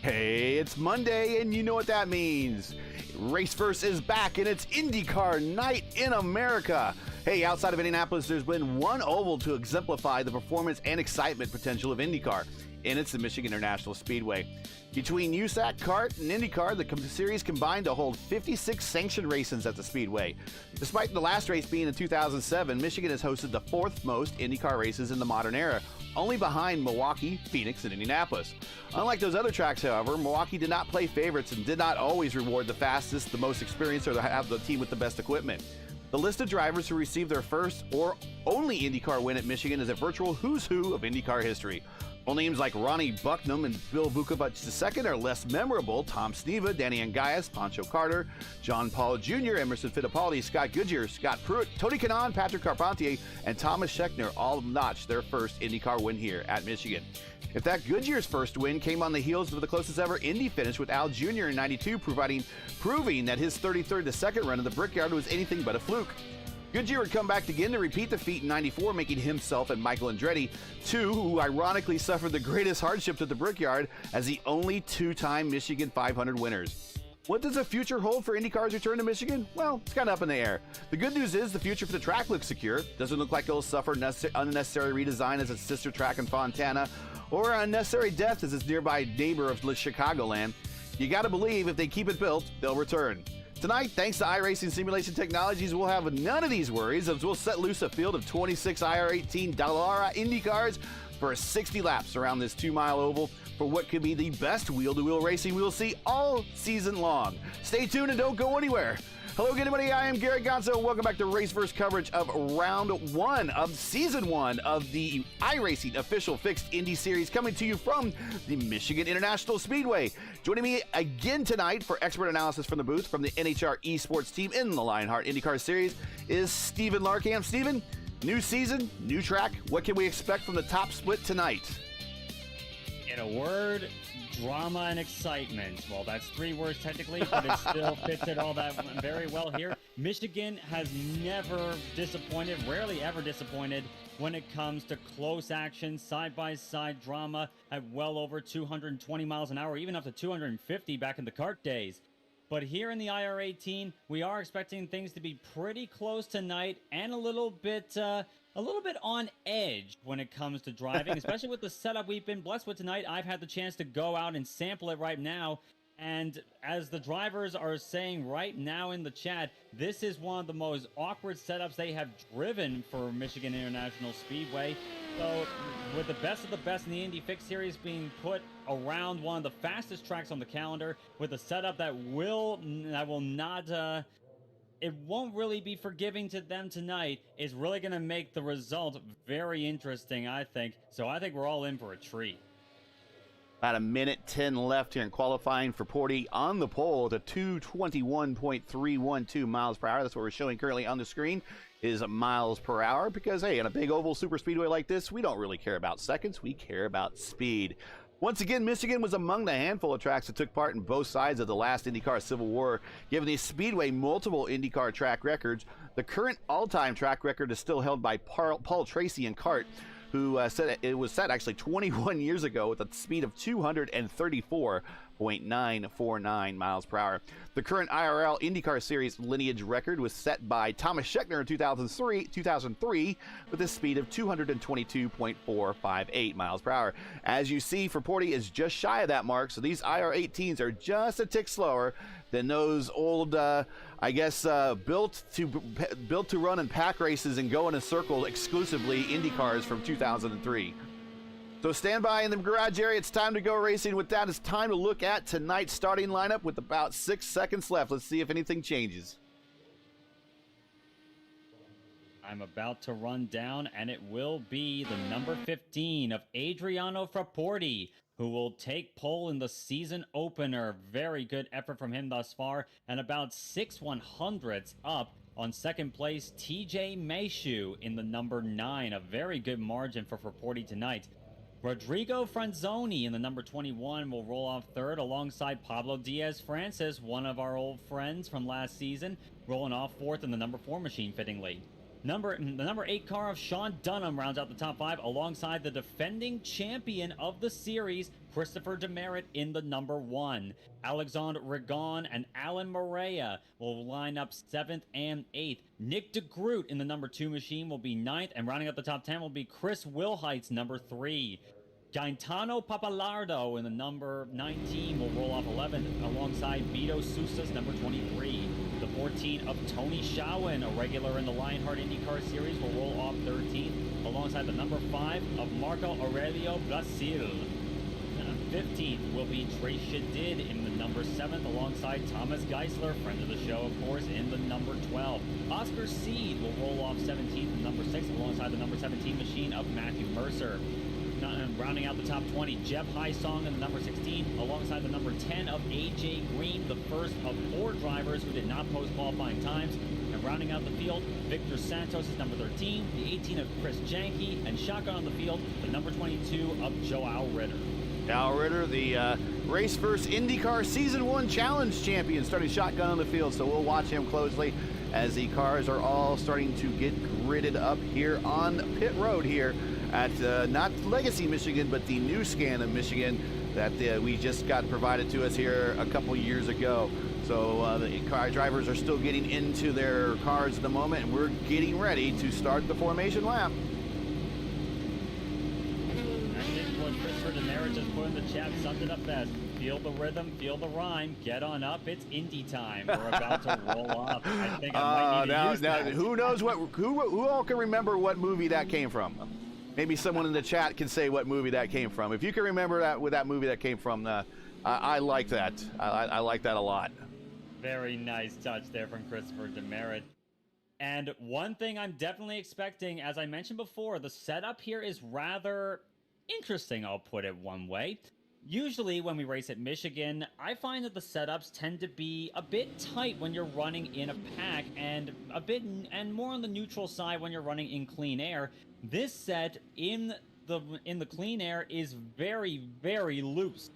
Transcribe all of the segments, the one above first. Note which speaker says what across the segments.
Speaker 1: Hey, it's Monday, and you know what that means. Raceverse is back, and it's IndyCar Night in America. Hey, outside of Indianapolis, there's been one oval to exemplify the performance and excitement potential of IndyCar, and it's the Michigan International Speedway. Between USAC, CART, and IndyCar, the series combined to hold 56 sanctioned races at the Speedway. Despite the last race being in 2007, Michigan has hosted the fourth most IndyCar races in the modern era, only behind Milwaukee, Phoenix, and Indianapolis. Unlike those other tracks, however, Milwaukee did not play favorites and did not always reward the fastest, the most experienced, or have the team with the best equipment. The list of drivers who received their first or only IndyCar win at Michigan is a virtual who's who of IndyCar history. While names like Ronnie Bucknam and Bill Vukovich II are less memorable, Tom Sneva, Danny Angias, Pancho Carter, John Paul Jr., Emerson Fittipaldi, Scott Goodyear, Scott Pruitt, Tony Kanaan, Patrick Carpentier, and Thomas Schechner all notched their first IndyCar win here at Michigan. In fact, Goodyear's first win came on the heels of the closest ever Indy finish with Al Jr. in '92, proving that his 33rd to second run of the Brickyard was anything but a fluke. Goodyear would come back again to repeat the feat in '94, making himself and Michael Andretti, two who ironically suffered the greatest hardships at the Brickyard, as the only two-time Michigan 500 winners. What does the future hold for IndyCar's return to Michigan? Well, it's kind of up in the air. The good news is the future for the track looks secure. Doesn't look like it'll suffer unnecessary redesign as its sister track in Fontana, or unnecessary death as its nearby neighbor of Chicagoland. You gotta believe if they keep it built, they'll return. Tonight, thanks to iRacing Simulation Technologies, we'll have none of these worries as we'll set loose a field of 26 IR18 Dallara IndyCars for 60 laps around this 2-mile oval for what could be the best wheel-to-wheel racing we'll see all season long. Stay tuned and don't go anywhere. Hello again, everybody. I am Garrett Gonzo, and welcome back to Raceverse coverage of round one of season one of the iRacing official fixed Indy series, coming to you from the Michigan International Speedway. Joining me again tonight for expert analysis from the booth from the NHR eSports team in the Lionheart IndyCar Series is Stephen Larkamp. Stephen, new season, new track. What can we expect from the top split tonight?
Speaker 2: In a word, drama and excitement. Well, that's 3 words technically, but it still fits it all that very well here. Michigan has never disappointed, rarely ever disappointed when it comes to close action, side-by-side drama at well over 220 miles an hour, even up to 250 back in the CART days. But here in the IR18, we are expecting things to be pretty close tonight and a little bit on edge when it comes to driving, especially with the setup we've been blessed with tonight. I've had the chance to go out and sample it right now, and as the drivers are saying right now in the chat, this is one of the most awkward setups they have driven for Michigan International Speedway. So with the best of the best in the Indy Fixed Series being put around one of the fastest tracks on the calendar with a setup that it won't really be forgiving to them tonight, is really going to make the result very interesting, I think. So I think we're all in for a treat.
Speaker 1: About a minute 10 left here in qualifying for Porty on the pole to 221.312 miles per hour. That's what we're showing currently on the screen is miles per hour because, hey, in a big oval super speedway like this, we don't really care about seconds. We care about speed. Once again, Michigan was among the handful of tracks that took part in both sides of the last IndyCar Civil War, giving the Speedway multiple IndyCar track records. The current all-time track record is still held by Paul Tracy in CART, who said it was set actually 21 years ago with a speed of 234.949 miles per hour. The current IRL IndyCar Series lineage record was set by Thomas Schechner in 2003 with a speed of 222.458 miles per hour. As you see, for Porty is just shy of that mark, so these IR18s are just a tick slower than those old, built to run in pack races and go in a circle exclusively IndyCars from 2003. So stand by in the garage area. It's time to go racing. With that, it's time to look at tonight's starting lineup with about 6 seconds left. Let's see if anything changes.
Speaker 2: I'm about to run down, and it will be the number 15 of Adriano Frapporti, who will take pole in the season opener. Very good effort from him thus far, and about 6/100ths up on second place, TJ Meshew in the number 9. A very good margin for Frapporti tonight. Rodrigo Franzoni in the number 21 will roll off third alongside Pablo Diaz-Francis, one of our old friends from last season, rolling off fourth in the number 4 machine fittingly. The number 8 car of Sean Dunham rounds out the top 5 alongside the defending champion of the series, Christopher Demerit, in the number 1. Alexandre Rigon and Alan Morea will line up 7th and 8th. Nick DeGroot in the number 2 machine will be 9th, and rounding up the top 10 will be Chris Wilhite's number 3. Gintano Papalardo in the number 19 will roll off 11th alongside Vito Sousa's number 23. The 14 of Tony Shawan, a regular in the Lionheart IndyCar Series, will roll off 13th alongside the number 5 of Marco Aurelio Brasil. 15th will be Trace Shadid in the number 7th alongside Thomas Geisler, friend of the show, of course, in the number 12. Oscar Seed will roll off 17th in the number 6 alongside the number 17 machine of Matthew Mercer. Rounding out the top 20, Jeff Highsong in the number 16 alongside the number 10 of AJ Green, the first of 4 drivers who did not post qualifying times. And rounding out the field, Victor Santos is number 13, the 18 of Chris Janke, and shotgun on the field, the number 22 of Joao Ritter.
Speaker 1: Al Ritter, the Race First IndyCar Season 1 Challenge champion, starting shotgun on the field, so we'll watch him closely as the cars are all starting to get gridded up here on pit road here at not Legacy, Michigan, but the new scan of Michigan that we just got provided to us here a couple years ago. So the car drivers are still getting into their cars at the moment, and we're getting ready to start the formation lap.
Speaker 2: Christopher Demerit just put in the chat, summed it up best. Feel the rhythm, feel the rhyme, get on up, it's Indy time. We're about to roll up. I think I might need to use that.
Speaker 1: Who knows who all can remember what movie that came from? Maybe someone in the chat can say what movie that came from. If you can remember that movie that came from, I like that. I like that a lot.
Speaker 2: Very nice touch there from Christopher Demerit. And one thing I'm definitely expecting, as I mentioned before, the setup here is rather interesting, I'll put it one way. Usually when we race at Michigan, I find that the setups tend to be a bit tight when you're running in a pack and more on the neutral side when you're running in clean air. This set in the clean air is very, very loose.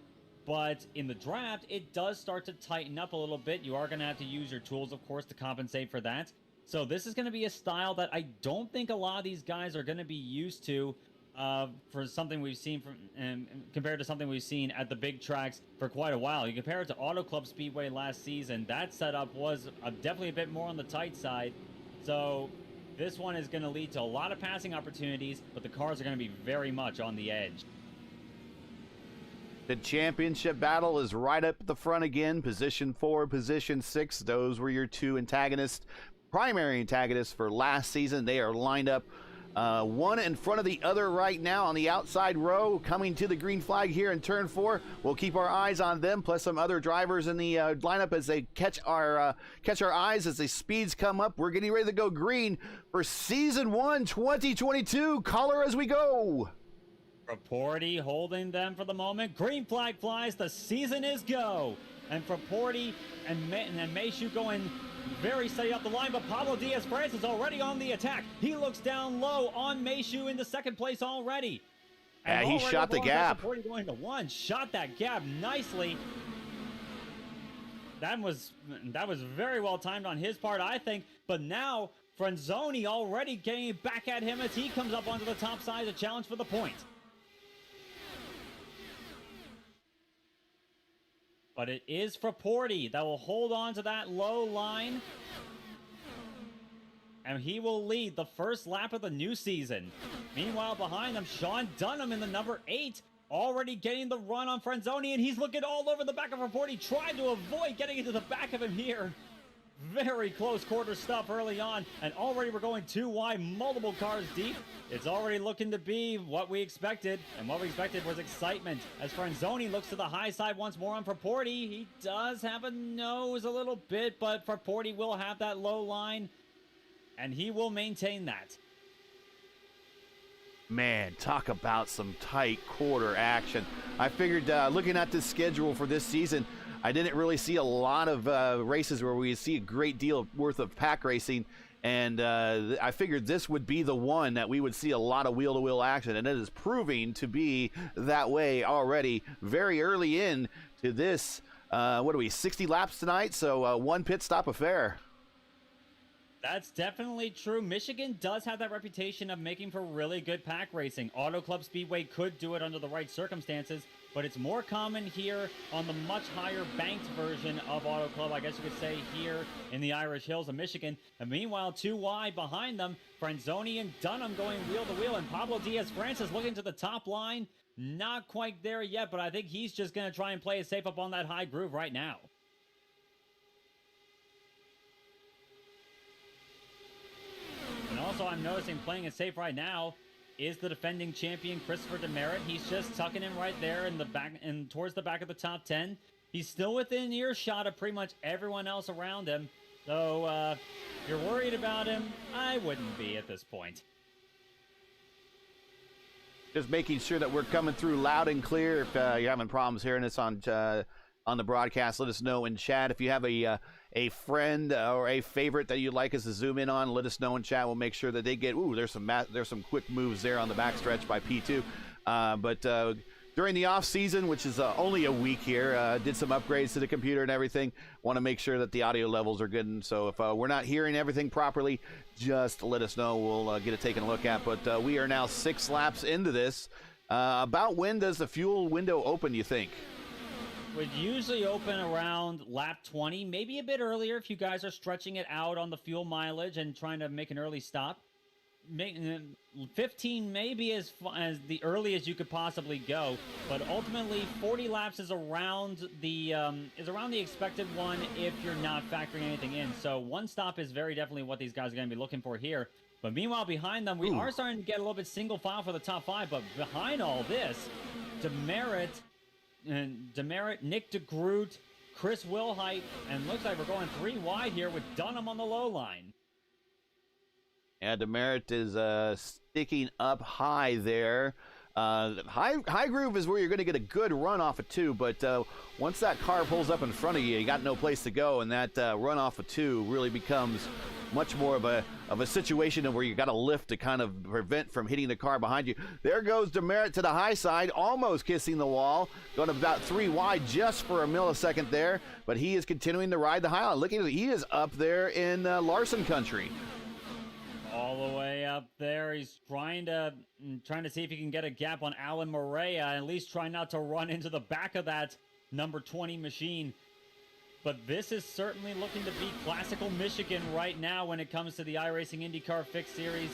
Speaker 2: But in the draft, it does start to tighten up a little bit. You are going to have to use your tools, of course, to compensate for that. So this is going to be a style that I don't think a lot of these guys are going to be used to for something we've seen compared to something we've seen at the big tracks for quite a while. You compare it to Auto Club Speedway last season, that setup was definitely a bit more on the tight side. So this one is going to lead to a lot of passing opportunities, but the cars are going to be very much on the edge.
Speaker 1: The championship battle is right up at the front again. Position 4, position 6. Those were your two antagonists, primary antagonists for last season. They are lined up one in front of the other right now on the outside row, coming to the green flag here in turn 4. We'll keep our eyes on them, plus some other drivers in the lineup as they catch our eyes as the speeds come up. We're getting ready to go green for Season 1 2022. Caller as we go.
Speaker 2: Fraporti holding them for the moment. Green flag flies. The season is go. And Fraporti and Meishu going very steady up the line, but Pablo Diaz-Perez is already on the attack. He looks down low on Meishu into second place already.
Speaker 1: And he shot the gap.
Speaker 2: Fraporti going to 1. Shot that gap nicely. That was very well timed on his part, I think. But now Franzoni already getting back at him as he comes up onto the top side to challenge for the point. But it is Fraporti that will hold on to that low line. And he will lead the first lap of the new season. Meanwhile, behind them, Sean Dunham in the number 8, already getting the run on Franzoni, and he's looking all over the back of Fraporti, trying to avoid getting into the back of him here. Very close quarter stuff early on, and already we're going 2 wide, multiple cars deep. It's already looking to be what we expected, and what we expected was excitement. As Franzoni looks to the high side once more on Fraporti, he does have a nose a little bit, but Fraporti will have that low line, and he will maintain that.
Speaker 1: Man, talk about some tight quarter action. I figured looking at this schedule for this season, I didn't really see a lot of races where we see a great deal worth of pack racing, and I figured this would be the one that we would see a lot of wheel-to-wheel action, and it is proving to be that way already very early in to this, 60 laps tonight, so one pit stop affair.
Speaker 2: That's definitely true. Michigan does have that reputation of making for really good pack racing. Auto Club Speedway could do it under the right circumstances, but it's more common here on the much higher banked version of Auto Club, I guess you could say, here in the Irish Hills of Michigan. And meanwhile, 2 wide behind them, Franzoni and Dunham going wheel to wheel, and Pablo Diaz-Francis looking to the top line. Not quite there yet, but I think he's just going to try and play it safe up on that high groove right now. And also, I'm noticing playing it safe right now is the defending champion, Christopher Demerit. He's just tucking in right there in the back and towards the back of the top 10. He's still within earshot of pretty much everyone else around him. So, if you're worried about him, I wouldn't be at this point.
Speaker 1: Just making sure that we're coming through loud and clear. If you're having problems hearing us on the broadcast, let us know in chat. If you have a friend or a favorite that you'd like us to zoom in on, let us know in chat. We'll make sure that they get. Ooh, there's some quick moves there on the backstretch by P2. But during the off season, which is only a week here, did some upgrades to the computer and everything. Want to make sure that the audio levels are good. And so if we're not hearing everything properly, just let us know. We'll get it taken a look at. But we are now 6 laps into this. About when does the fuel window open, you think?
Speaker 2: Would usually open around lap 20, maybe a bit earlier if you guys are stretching it out on the fuel mileage and trying to make an early stop. 15 maybe as the earliest you could possibly go, but ultimately 40 laps is around the expected one if you're not factoring anything in. So one stop is very definitely what these guys are going to be looking for here. But meanwhile, behind them, we are starting to get a little bit single file for the top 5. But behind all this, Demerit, Nick DeGroot, Chris Wilhite, and looks like we're going 3 wide here with Dunham on the low line.
Speaker 1: Yeah, Demerit is sticking up high there. High groove is where you're going to get a good run off of 2, but once that car pulls up in front of you, you got no place to go, and that run off of 2 really becomes much more of a situation where you got to lift to kind of prevent from hitting the car behind you. There goes Demerit to the high side, almost kissing the wall, going about 3 wide just for a millisecond there, but he is continuing to ride the high line. Look at it, he is up there in Larson country.
Speaker 2: All the way up there. He's trying to see if he can get a gap on Alan Morea, at least try not to run into the back of that number 20 machine. But this is certainly looking to be classical Michigan right now when it comes to the iRacing IndyCar Fixed Series.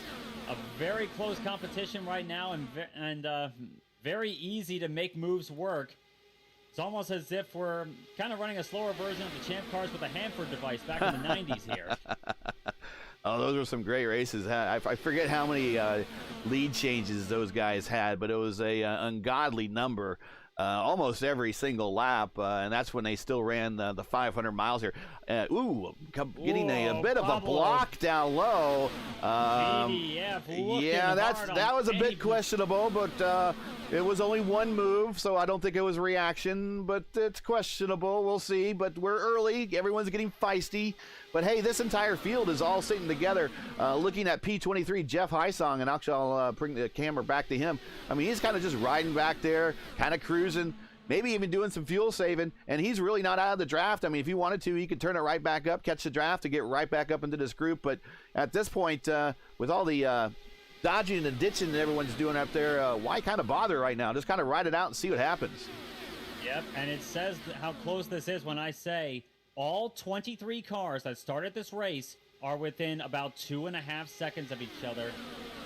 Speaker 2: A very close competition right now, and very easy to make moves work. It's almost as if we're kind of running a slower version of the Champ Cars with a Hanford device back in the 90s here.
Speaker 1: Oh, those were some great races. I forget how many lead changes those guys had, but it was a ungodly number. Almost every single lap, and that's when they still ran the 500 miles here. Getting a bit of a block down low.
Speaker 2: Yeah,
Speaker 1: that was a bit questionable, but it was only one move, so I don't think it was reaction, but it's questionable. We'll see, but we're early. Everyone's getting feisty. But hey, this entire field is all sitting together, looking at P23, Jeff Hysong, and actually I'll bring the camera back to him. I mean, he's kind of just riding back there, kind of cruising, maybe even doing some fuel saving, and he's really not out of the draft. I mean, if he wanted to, he could turn it right back up, catch the draft, to get right back up into this group. But at this point, with all the dodging and ditching that everyone's doing up there, why kind of bother right now? Just kind of ride it out and see what happens.
Speaker 2: Yep, and it says how close this is when I say all 23 cars that started this race are within about 2.5 seconds of each other.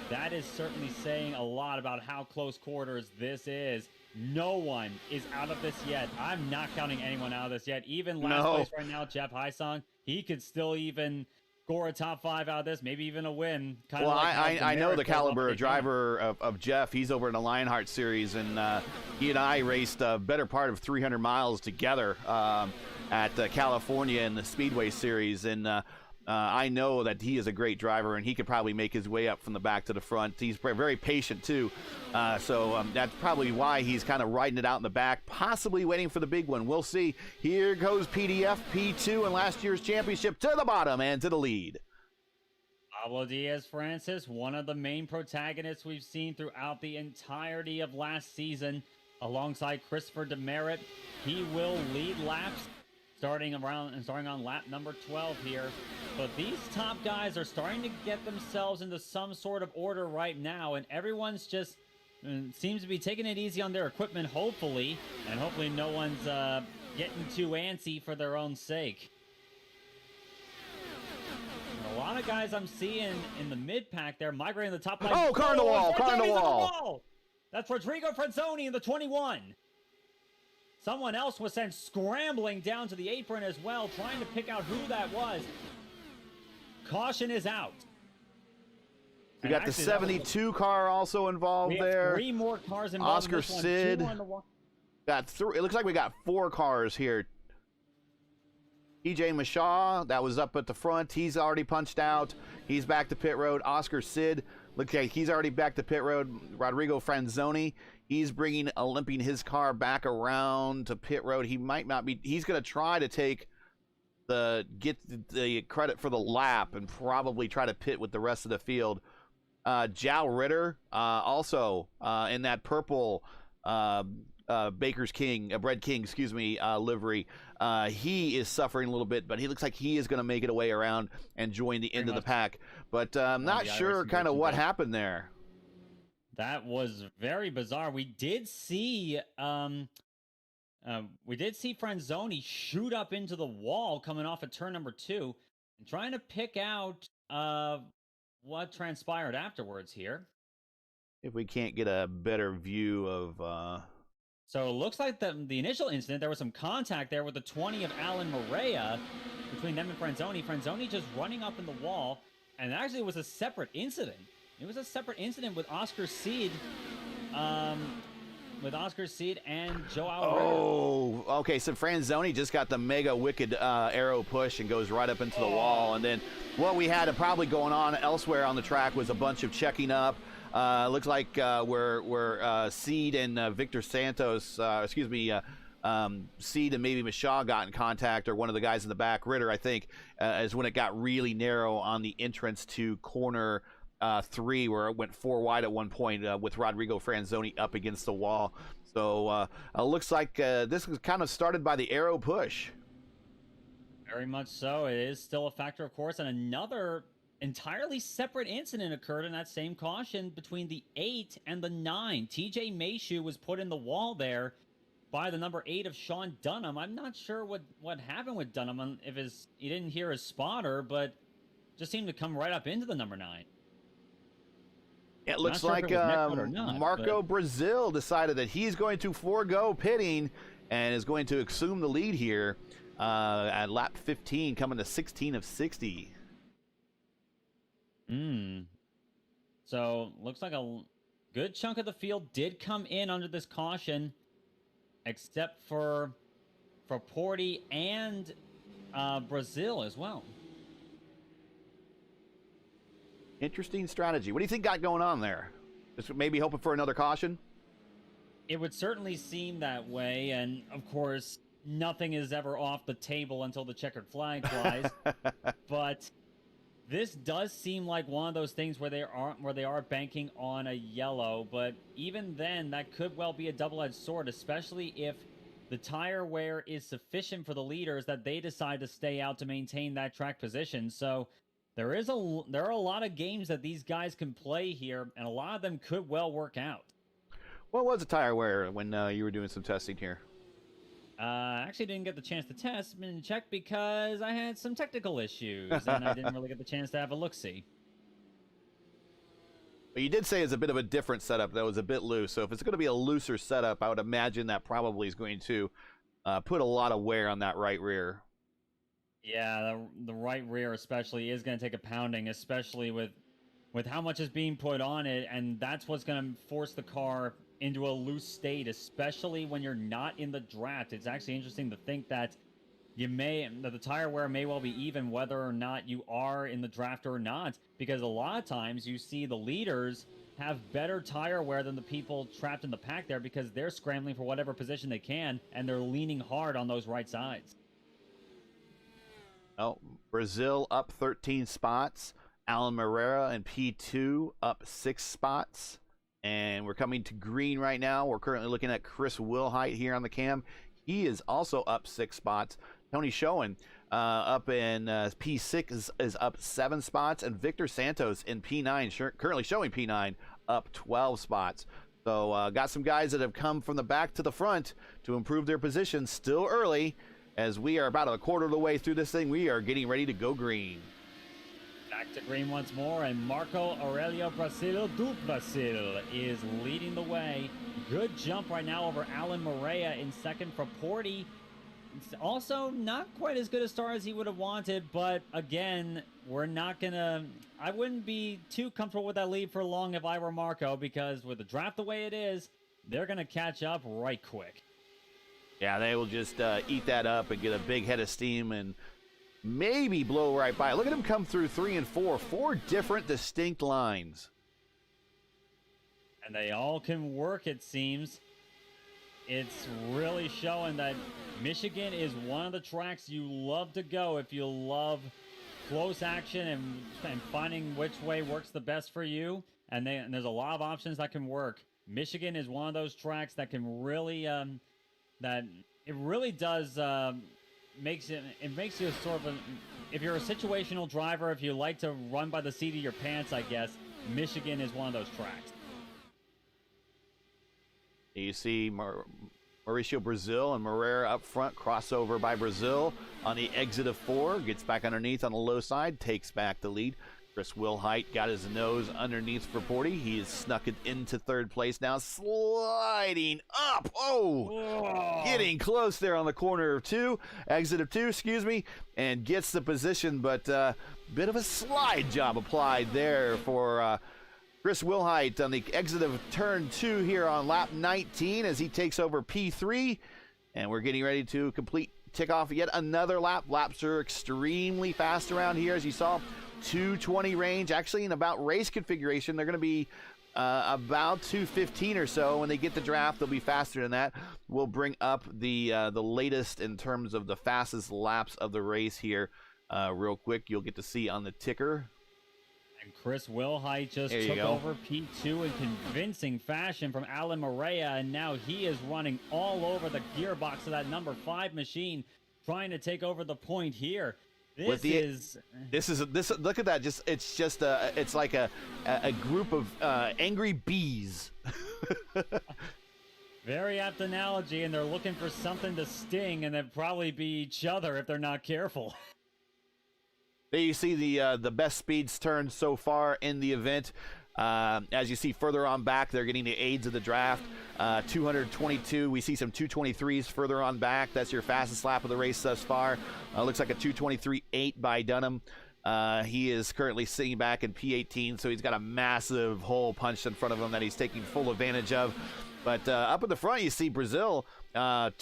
Speaker 2: That is certainly saying a lot about how close quarters this is. No one is out of this yet. I'm not counting anyone out of this yet. Even last place right now, Jeff Hysong, he could still even score a top 5 out of this, maybe even a win.
Speaker 1: Well, like I know the caliber of driver of Jeff. He's over in the Lionheart Series, and he and I raced a better part of 300 miles together at California in the Speedway Series, and I know that he is a great driver, and he could probably make his way up from the back to the front. He's very patient too, so that's probably why he's kind of riding it out in the back, possibly waiting for the big one. We'll see. Here goes PDF P2 in last year's championship to the bottom and to the lead.
Speaker 2: Pablo Diaz-Francis, one of the main protagonists we've seen throughout the entirety of last season, alongside Christopher Demerit. He will lead laps starting on lap number 12 here. But these top guys are starting to get themselves into some sort of order right now, and everyone's just seems to be taking it easy on their equipment, hopefully, and hopefully no one's getting too antsy for their own sake. And a lot of guys I'm seeing in the mid-pack there migrating to the top line.
Speaker 1: Oh, car in the wall, car in the wall.
Speaker 2: That's Rodrigo Franzoni in the 21. Someone else was sent scrambling down to the apron as well, trying to pick out who that was. Caution is out.
Speaker 1: We got the 72 car also involved there.
Speaker 2: 3 more cars involved.
Speaker 1: Oscar Sid. Got 3. It looks like we got 4 cars here. TJ Mashaw, that was up at the front. He's already punched out. He's back to pit road. Oscar Sid, look like he's already back to pit road. Rodrigo Franzoni, he's limping his car back around to pit road. He might not be. He's going to try to get the credit for the lap and probably try to pit with the rest of the field. Jow Ritter, also in that purple Baker's King, Bread King, livery. He is suffering a little bit, but he looks like he is going to make it away around and join the end of the pack. But I'm not sure kind of what happened there.
Speaker 2: That was very bizarre. We did see Franzoni shoot up into the wall coming off of turn number 2 and trying to pick out what transpired afterwards here.
Speaker 1: If we can't get a better view of...
Speaker 2: So it looks like the initial incident, there was some contact there with the 20 of Alan Morea between them and Franzoni. Franzoni just running up in the wall, and actually it was a separate incident. It was a separate incident with Oscar Seed, and Joao Ritter.
Speaker 1: Oh, okay, so Franzoni just got the mega wicked arrow push and goes right up into the wall. And then what we had probably going on elsewhere on the track was a bunch of checking up. Looks like where Seed and Victor Santos, Seed and maybe Mishaw got in contact, or one of the guys in the back, Ritter, I think, is when it got really narrow on the entrance to corner 3, where it went 4 wide at one point with Rodrigo Franzoni up against the wall. So looks like this was kind of started by the arrow push.
Speaker 2: Very much so. It is still a factor, of course, and another entirely separate incident occurred in that same caution between the 8 and the 9. TJ Mayshu was put in the wall there by the number 8 of Sean Dunham. I'm not sure what happened with Dunham, if he didn't hear his spotter, but just seemed to come right up into the number 9.
Speaker 1: It looks like Marco Brazil decided that he's going to forego pitting and is going to assume the lead here at lap 15, coming to 16 of 60.
Speaker 2: So looks like a good chunk of the field did come in under this caution, except for Porty and Brazil as well.
Speaker 1: Interesting strategy. What do you think got going on there? Just maybe hoping for another caution?
Speaker 2: It would certainly seem that way, and of course, nothing is ever off the table until the checkered flag flies. But this does seem like one of those things where they are banking on a yellow, but even then, that could well be a double-edged sword, especially if the tire wear is sufficient for the leaders that they decide to stay out to maintain that track position. So there are a lot of games that these guys can play here, and a lot of them could well work out.
Speaker 1: What was the tire wear when you were doing some testing here?
Speaker 2: I actually didn't get the chance to test and check because I had some technical issues, and I didn't really get the chance to have a look-see.
Speaker 1: But you did say it's a bit of a different setup that was a bit loose, so if it's going to be a looser setup, I would imagine that probably is going to put a lot of wear on that right rear.
Speaker 2: Yeah, the right rear especially is going to take a pounding, especially with how much is being put on it, and that's what's going to force the car into a loose state, especially when you're not in the draft. It's actually interesting to think that the tire wear may well be even whether or not you are in the draft or not, because a lot of times you see the leaders have better tire wear than the people trapped in the pack there because they're scrambling for whatever position they can, and they're leaning hard on those right sides.
Speaker 1: Oh, Brazil up 13 spots. Alan Moreira in P2 up 6 spots. And we're coming to green right now. We're currently looking at Chris Wilhite here on the cam. He is also up 6 spots. Tony Schoen up in P6 is up 7 spots, and Victor Santos in P9, currently showing P9, up 12 spots. So got some guys that have come from the back to the front to improve their position still early. As we are about a quarter of the way through this thing, we are getting ready to go green.
Speaker 2: Back to green once more, and Marco Aurelio Brasil do Brasil is leading the way. Good jump right now over Alan Morea in second for Porty. It's also not quite as good a start as he would have wanted, but again, we're not gonna. I wouldn't be too comfortable with that lead for long if I were Marco, because with the draft the way it is, they're gonna catch up right quick.
Speaker 1: Yeah, they will just eat that up and get a big head of steam and maybe blow right by. Look at him come through 3 and 4, 4 different distinct lines.
Speaker 2: And they all can work, it seems. It's really showing that Michigan is one of the tracks you love to go if you love close action and finding which way works the best for you. And there's a lot of options that can work. Michigan is one of those tracks that can really, that it really does, makes you sort of, if you're a situational driver, if you like to run by the seat of your pants, I guess, Michigan is one of those tracks.
Speaker 1: You see Mauricio Brazil and Moreira up front, crossover by Brazil on the exit of 4, gets back underneath on the low side, takes back the lead. Chris Wilhite got his nose underneath for Porty. He has snuck it into 3rd place now, sliding up. Oh, getting close there on the corner of 2, exit of 2, excuse me, and gets the position, but bit of a slide job applied there for Chris Wilhite on the exit of turn 2 here on lap 19 as he takes over P3, and we're getting ready to tick off yet another lap. Laps are extremely fast around here, as you saw. 220 range. Actually, in about race configuration, they're going to be about 215 or so. When they get the draft, they'll be faster than that. We'll bring up the latest in terms of the fastest laps of the race here real quick. You'll get to see on the ticker.
Speaker 2: And Chris Wilhite just took over P2 in convincing fashion from Alan Morea, and now he is running all over the gearbox of that number 5 machine, trying to take over the point here. Look
Speaker 1: at that. It's like a group of angry bees.
Speaker 2: Very apt analogy, and they're looking for something to sting, and they'd probably be each other if they're not careful.
Speaker 1: There you see the best speeds turned so far in the event. As you see further on back, they're getting the aids of the draft. 222. We see some 223s further on back. That's your fastest lap of the race thus far. Looks like a 223.8 by Dunham. He is currently sitting back in P18, so he's got a massive hole punched in front of him that he's taking full advantage of. But up in the front, you see Brazil, only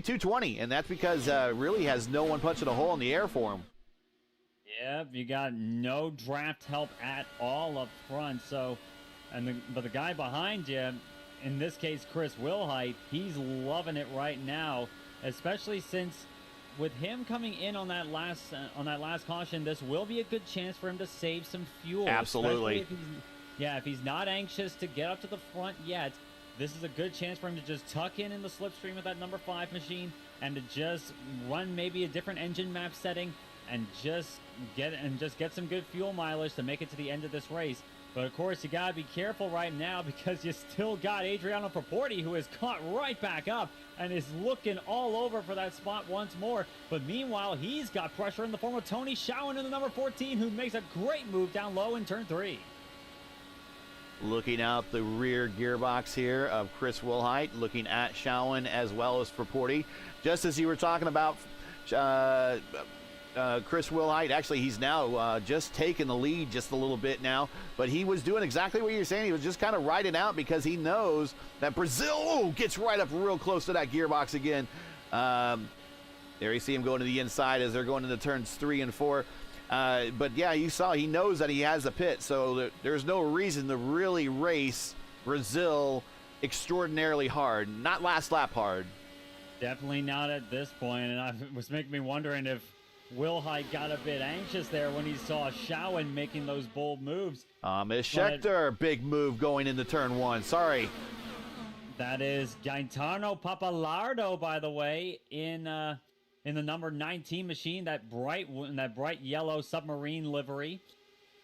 Speaker 1: 220, and that's because really has no one punching a hole in the air for him.
Speaker 2: Yep, you got no draft help at all up front. So, but the guy behind you, in this case Chris Wilhite, he's loving it right now, especially since with him coming in on that last caution, this will be a good chance for him to save some fuel.
Speaker 1: Absolutely.
Speaker 2: If he's not anxious to get up to the front yet, this is a good chance for him to just tuck in the slipstream of that number 5 machine and to just run maybe a different engine map setting and just get some good fuel mileage to make it to the end of this race. But of course, you gotta be careful right now because you still got Adriano Paporti, who is caught right back up and is looking all over for that spot once more. But meanwhile, he's got pressure in the form of Tony Schoen in the number 14, who makes a great move down low in turn 3.
Speaker 1: Looking out the rear gearbox here of Chris Wilhite, looking at Schoen as well as Paporti. Just as you were talking about, Chris Wilhite, actually he's now just taken the lead just a little bit now, but he was doing exactly what you're saying. He was just kind of riding out because he knows that Brazil gets right up real close to that gearbox again. There you see him going to the inside as they're going into turns 3 and 4. But yeah, you saw he knows that he has a pit, so there's no reason to really race Brazil extraordinarily hard, not last lap hard.
Speaker 2: Definitely not at this point, and it was making me wondering if Wilhite got a bit anxious there when he saw Schoen making those bold moves.
Speaker 1: Miss Schechter, big move going into turn 1. Sorry.
Speaker 2: That is Gintano Papalardo, by the way, in the number 19 machine, that bright yellow submarine livery.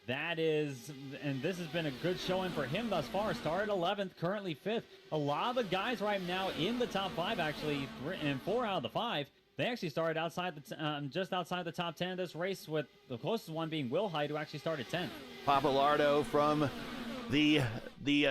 Speaker 2: That is, and this has been a good showing for him thus far. Started 11th, currently 5th. A lot of the guys right now in the top 5, actually, and 4 out of the 5, they actually started outside just outside the top 10 of this race, with the closest one being Will Hyde, who actually started 10th.
Speaker 1: Papalardo from the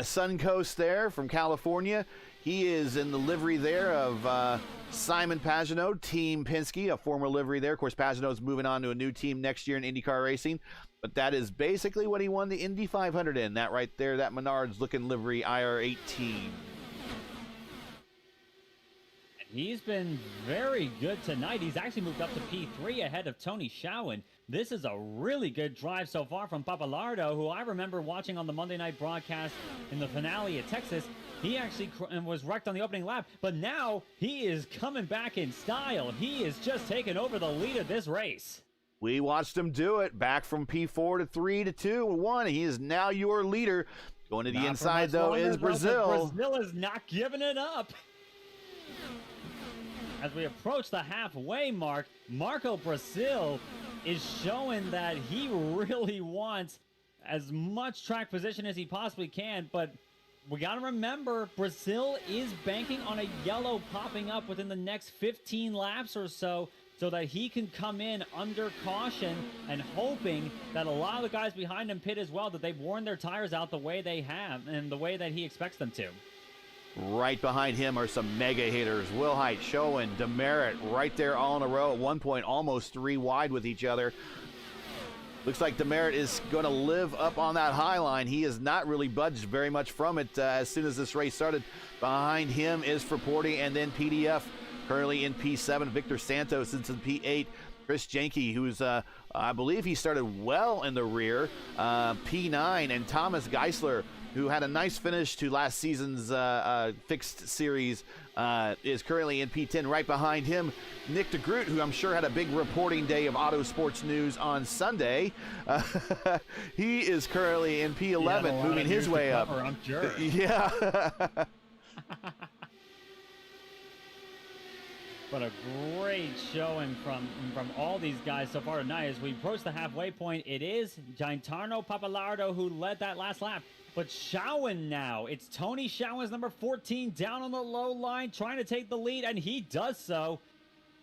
Speaker 1: Sun Coast there, from California. He is in the livery there of Simon Pagenaud, Team Penske, a former livery there. Of course, Pagenaud's moving on to a new team next year in IndyCar racing. But that is basically what he won the Indy 500 in. That right there, that Menards-looking livery IR18.
Speaker 2: He's been very good tonight. He's actually moved up to P3 ahead of Tony Schowen. This is a really good drive so far from Papalardo, who I remember watching on the Monday night broadcast in the finale at Texas. He actually was wrecked on the opening lap, but now he is coming back in style. He is just taking over the lead of this race.
Speaker 1: We watched him do it, back from P4 to 3 to 2 and 1. He is now your leader. Going to the inside, though, is Brazil.
Speaker 2: Brazil is not giving it up. As we approach the halfway mark, Marco Brazil is showing that he really wants as much track position as he possibly can, but we got to remember, Brazil is banking on a yellow popping up within the next 15 laps or so that he can come in under caution, and hoping that a lot of the guys behind him pit as well, that they've worn their tires out the way they have and the way that he expects them to.
Speaker 1: Right behind him are some mega hitters. Will Hyde, Schoen, Demerit, right there all in a row. At one point, almost 3 wide with each other. Looks like Demerit is going to live up on that high line. He has not really budged very much from it as soon as this race started. Behind him is Fraporti, and then PDF, currently in P7. Victor Santos is in P8. Chris Jenke, who's, I believe he started well in the rear, P9. And Thomas Geisler, who had a nice finish to last season's fixed series, is currently in P10. Right behind him, Nick de Groot, who I'm sure had a big reporting day of Auto Sports News on Sunday. He is currently in P11, moving his way up.
Speaker 2: I'm sure.
Speaker 1: Yeah.
Speaker 2: But a great showing from all these guys so far tonight. As we approach the halfway point, it is Gintano Papalardo who led that last lap. But Schoen now, it's Tony Schoen's number 14 down on the low line, trying to take the lead, and he does so.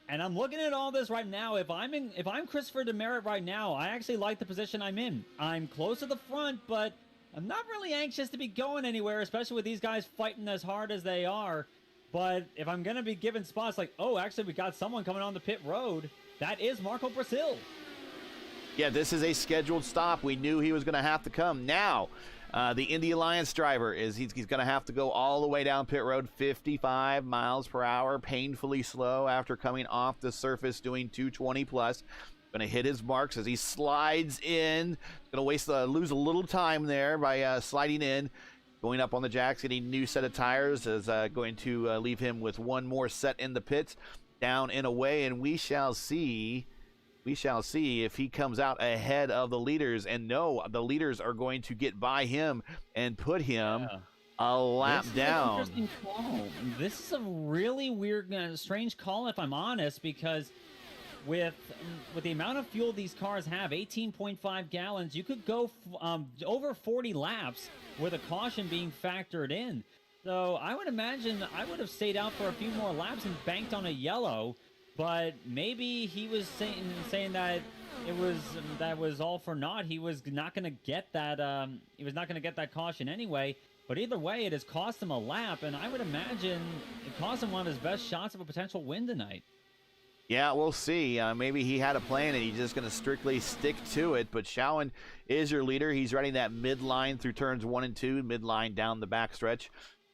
Speaker 2: And I'm looking at all this right now. If I'm Christopher Demerit right now, I actually like the position I'm in. I'm close to the front, but I'm not really anxious to be going anywhere, especially with these guys fighting as hard as they are. But if I'm going to be given spots like, oh, actually, we got someone coming on the pit road, that is Marco Brazil.
Speaker 1: Yeah, this is a scheduled stop. We knew he was going to have to come. Now, the Indy Alliance driver, he's going to have to go all the way down pit road, 55 miles per hour, painfully slow after coming off the surface doing 220 plus. Going to hit his marks as he slides in. Going to lose a little time there by sliding in. Going up on the jacks, getting a new set of tires is going to leave him with one more set in the pits, down and away, and we shall see if he comes out ahead of the leaders. And no, the leaders are going to get by him and put him a lap down.
Speaker 2: This is an interesting call. This is a really weird, strange call, if I'm honest, because with the amount of fuel these cars have, 18.5 gallons, you could go over 40 laps with a caution being factored in. So I would imagine I would have stayed out for a few more laps and banked on a yellow, but maybe he was saying that that was all for naught. He was not going to get that that caution anyway. But either way, it has cost him a lap, and I would imagine it cost him one of his best shots of a potential win tonight.
Speaker 1: Yeah, we'll see. Maybe he had a plan and he's just going to strictly stick to it. But Schoen is your leader. He's running that midline through turns 1 and 2, midline down the backstretch.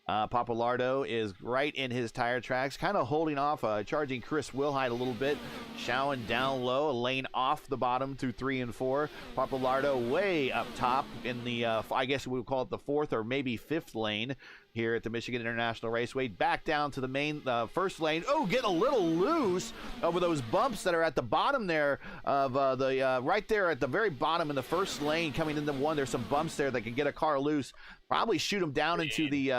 Speaker 1: Papalardo is right in his tire tracks, kind of holding off, charging Chris Wilhite a little bit. Schoen down low, a lane off the bottom through 3 and 4. Papalardo way up top in the, I guess we would call it the 4th or maybe 5th lane here at the Michigan International Raceway. Back down to the main first lane. Oh, getting a little loose over those bumps that are at the bottom there of right there at the very bottom in the first lane coming into one. There's some bumps there that can get a car loose. Probably shoot him down into the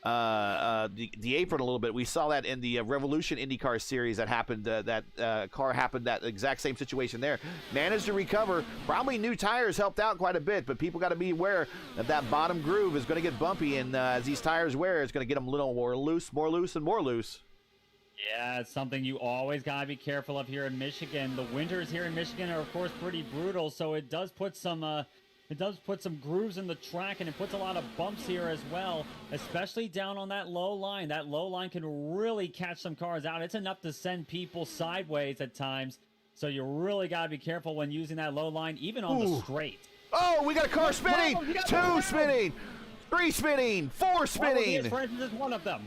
Speaker 1: the apron a little bit. We saw that in the Revolution IndyCar Series that happened. That car happened. That exact same situation there. Managed to recover. Probably new tires helped out quite a bit, but people got to be aware that that bottom groove is going to get bumpy, and as these tires wear, it's going to get them a little more loose, and more loose.
Speaker 2: Yeah, it's something you always got to be careful of here in Michigan. The winters here in Michigan are, of course, pretty brutal, so it does put some grooves in the track, and it puts a lot of bumps here as well, especially down on that low line. That low line can really catch some cars out. It's enough to send people sideways at times, so you really got to be careful when using that low line, even on the straight.
Speaker 1: Oh, we got a car spinning! 2 spinning! 3 spinning! 4 spinning!
Speaker 2: Francis is one of them.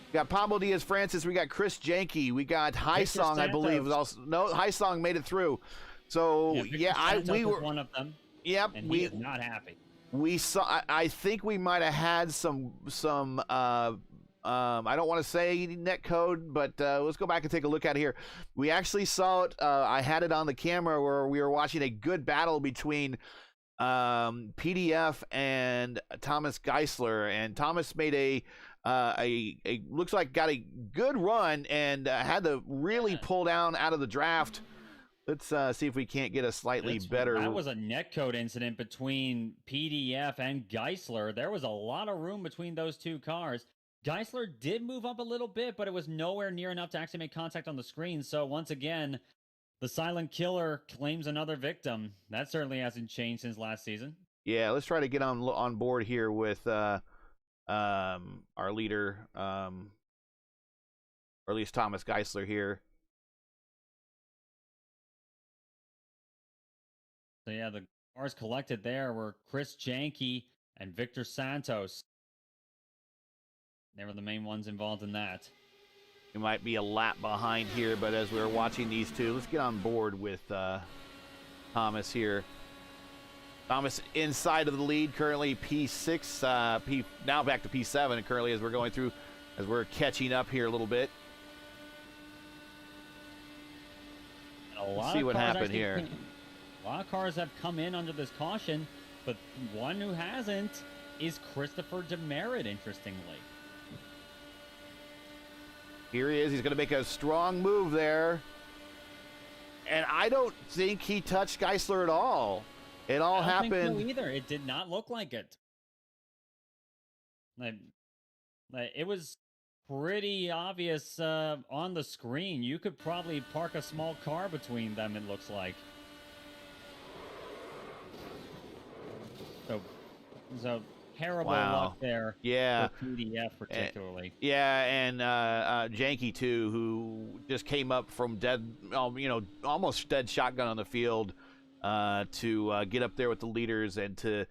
Speaker 1: We got Pablo Diaz-Francis. We got Chris Janke. We got Haisong, I believe. Was also, no, Haisong made it through. So we were
Speaker 2: one of them.
Speaker 1: Yep,
Speaker 2: and he is not happy.
Speaker 1: We saw. I think we might have had some. I don't want to say net code, but let's go back and take a look at it here. We actually saw it. I had it on the camera where we were watching a good battle between PDF and Thomas Geisler, and Thomas made a looks like got a good run and had to really pull down out of the draft. Let's see if we can't get a slightly better.
Speaker 2: That was a netcode incident between PDF and Geisler. There was a lot of room between those two cars. Geisler did move up a little bit, but it was nowhere near enough to actually make contact on the screen. So once again, the silent killer claims another victim. That certainly hasn't changed since last season.
Speaker 1: Yeah, let's try to get on board here with our leader, or at least Thomas Geisler here.
Speaker 2: So yeah, the cars collected there were Chris Janke and Victor Santos. They were the main ones involved in that.
Speaker 1: We might be a lap behind here, but as we were watching these two, let's get on board with Thomas here. Thomas inside of the lead, currently P6, now back to P7, and currently as we're catching up here a little bit. Let's see what happened here.
Speaker 2: A lot of cars have come in under this caution, but one who hasn't is Christopher Demerit, interestingly.
Speaker 1: Here he is. He's going to make a strong move there. And I don't think he touched Geisler at all. It all happened.
Speaker 2: I don't think so either. It did not look like it. It was pretty obvious on the screen. You could probably park a small car between them, it looks like. So terrible luck there.
Speaker 1: Yeah.
Speaker 2: For PDF particularly.
Speaker 1: Yeah, and Janke too, who just came up from almost dead shotgun on the field to get up there with the leaders, and to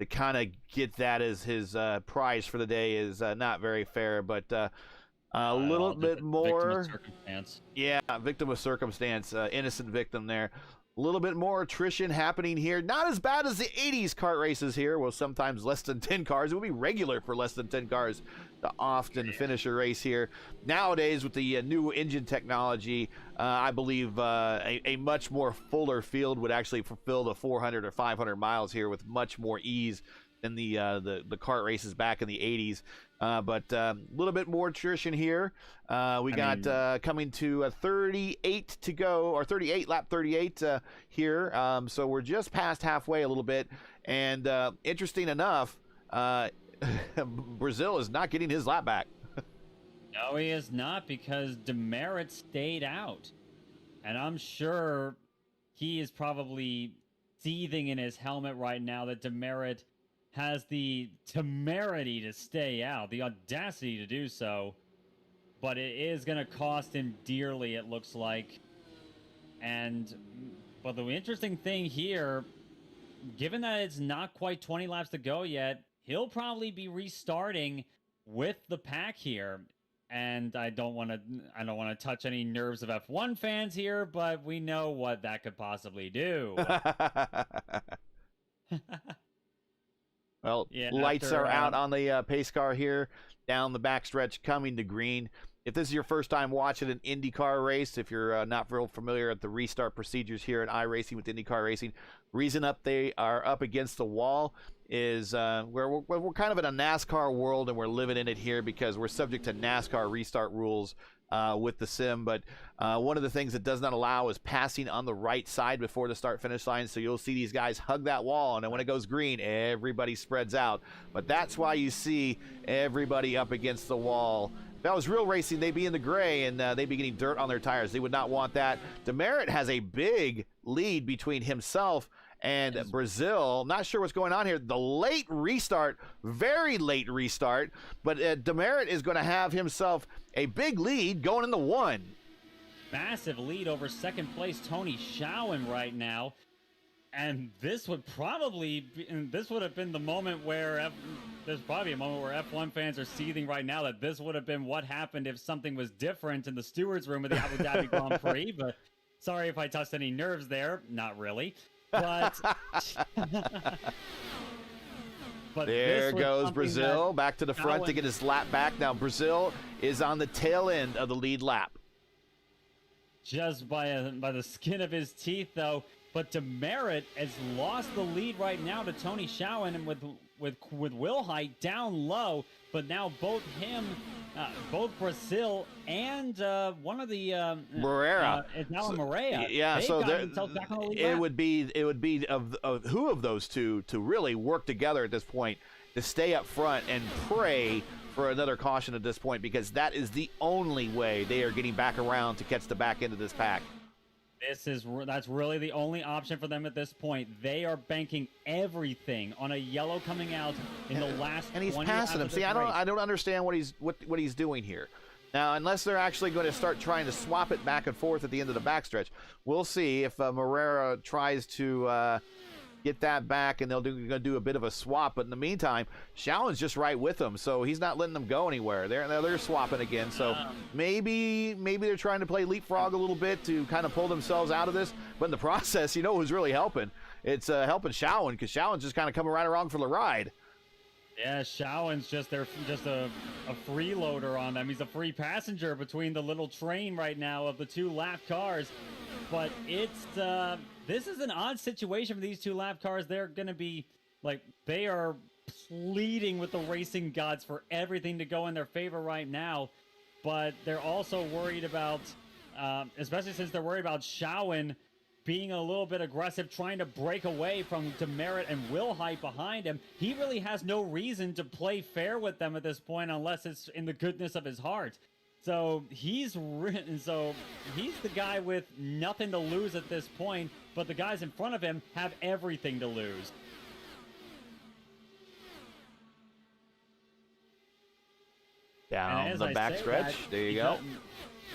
Speaker 1: kind of get that as his prize for the day is not very fair, but a little bit more.
Speaker 2: Victim of circumstance.
Speaker 1: Yeah, victim of circumstance, innocent victim there. A little bit more attrition happening here. Not as bad as the 80s kart races here. Well, sometimes less than 10 cars. It would be regular for less than 10 cars to often finish a race here. Nowadays, with the new engine technology, I believe a much more fuller field would actually fulfill the 400 or 500 miles here with much more ease than the kart races back in the 80s. But a little bit more attrition here. We got coming to 38 to go, or 38, lap 38 here. So we're just past halfway a little bit. And interesting enough, Brazil is not getting his lap back.
Speaker 2: No, he is not, because Demerit stayed out. And I'm sure he is probably seething in his helmet right now that Demerit has the temerity to stay out, the audacity to do so, but it is going to cost him dearly, it looks like. But the interesting thing here, given that it's not quite 20 laps to go yet, he'll probably be restarting with the pack here. And I don't want to touch any nerves of F1 fans here, but we know what that could possibly do.
Speaker 1: Well, yeah, lights are out on the pace car here, down the backstretch, coming to green. If this is your first time watching an IndyCar race, if you're not real familiar with the restart procedures here at iRacing with IndyCar Racing, reason they are up against the wall is we're kind of in a NASCAR world, and we're living in it here because we're subject to NASCAR restart rules with the sim. But one of the things it does not allow is passing on the right side before the start-finish line. So you'll see these guys hug that wall, and then when it goes green, everybody spreads out. But that's why you see everybody up against the wall. If that was real racing, they'd be in the gray, and they'd be getting dirt on their tires. They would not want that. Demerit has a big lead between himself and Brazil. Not sure what's going on here. The late restart, very late restart, but Demerit is going to have himself a big lead going in the 1.
Speaker 2: Massive lead over second place Tony Schowen right now. And this would probably be, this would have been the moment where there's probably a moment where F1 fans are seething right now that this would have been what happened if something was different in the stewards room of the Abu Dhabi Grand Prix. But sorry if I touched any nerves there. Not really. But, but
Speaker 1: there goes Brazil back to the front to get his lap back. Now Brazil is on the tail end of the lead lap.
Speaker 2: Just by the skin of his teeth, though. But Demerit has lost the lead right now to Tony Schowen, and with Wilhite down low. But now both both Brazil and one of the
Speaker 1: Moreira.
Speaker 2: It's now Moreira.
Speaker 1: Yeah,
Speaker 2: so
Speaker 1: it would be of who of those two to really work together at this point to stay up front and pray for another caution at this point, because that is the only way they are getting back around to catch the back end of this pack.
Speaker 2: That's really the only option for them at this point. They are banking everything on a yellow coming out in the last. And he's passing him.
Speaker 1: See, I don't understand what he's doing here. Now, unless they're actually going to start trying to swap it back and forth at the end of the backstretch, we'll see if Moreira tries to get that back, and they're going to do a bit of a swap. But in the meantime, Schowen's just right with them, so he's not letting them go anywhere. They're swapping again, so maybe they're trying to play leapfrog a little bit to kind of pull themselves out of this. But in the process, you know who's really helping? It's helping Schowen, because Schowen's just kind of coming right along for the ride.
Speaker 2: Yeah, Schowen's just a freeloader on them. He's a free passenger between the little train right now of the two lap cars. But it's this is an odd situation for these two lap cars. They're going to be like, they are pleading with the racing gods for everything to go in their favor right now. But they're also worried about, especially since they're worried about Schowen being a little bit aggressive, trying to break away from Demerit and Wilhite behind him. He really has no reason to play fair with them at this point unless it's in the goodness of his heart. So he's the guy with nothing to lose at this point, but the guys in front of him have everything to lose.
Speaker 1: Down the backstretch. There you go.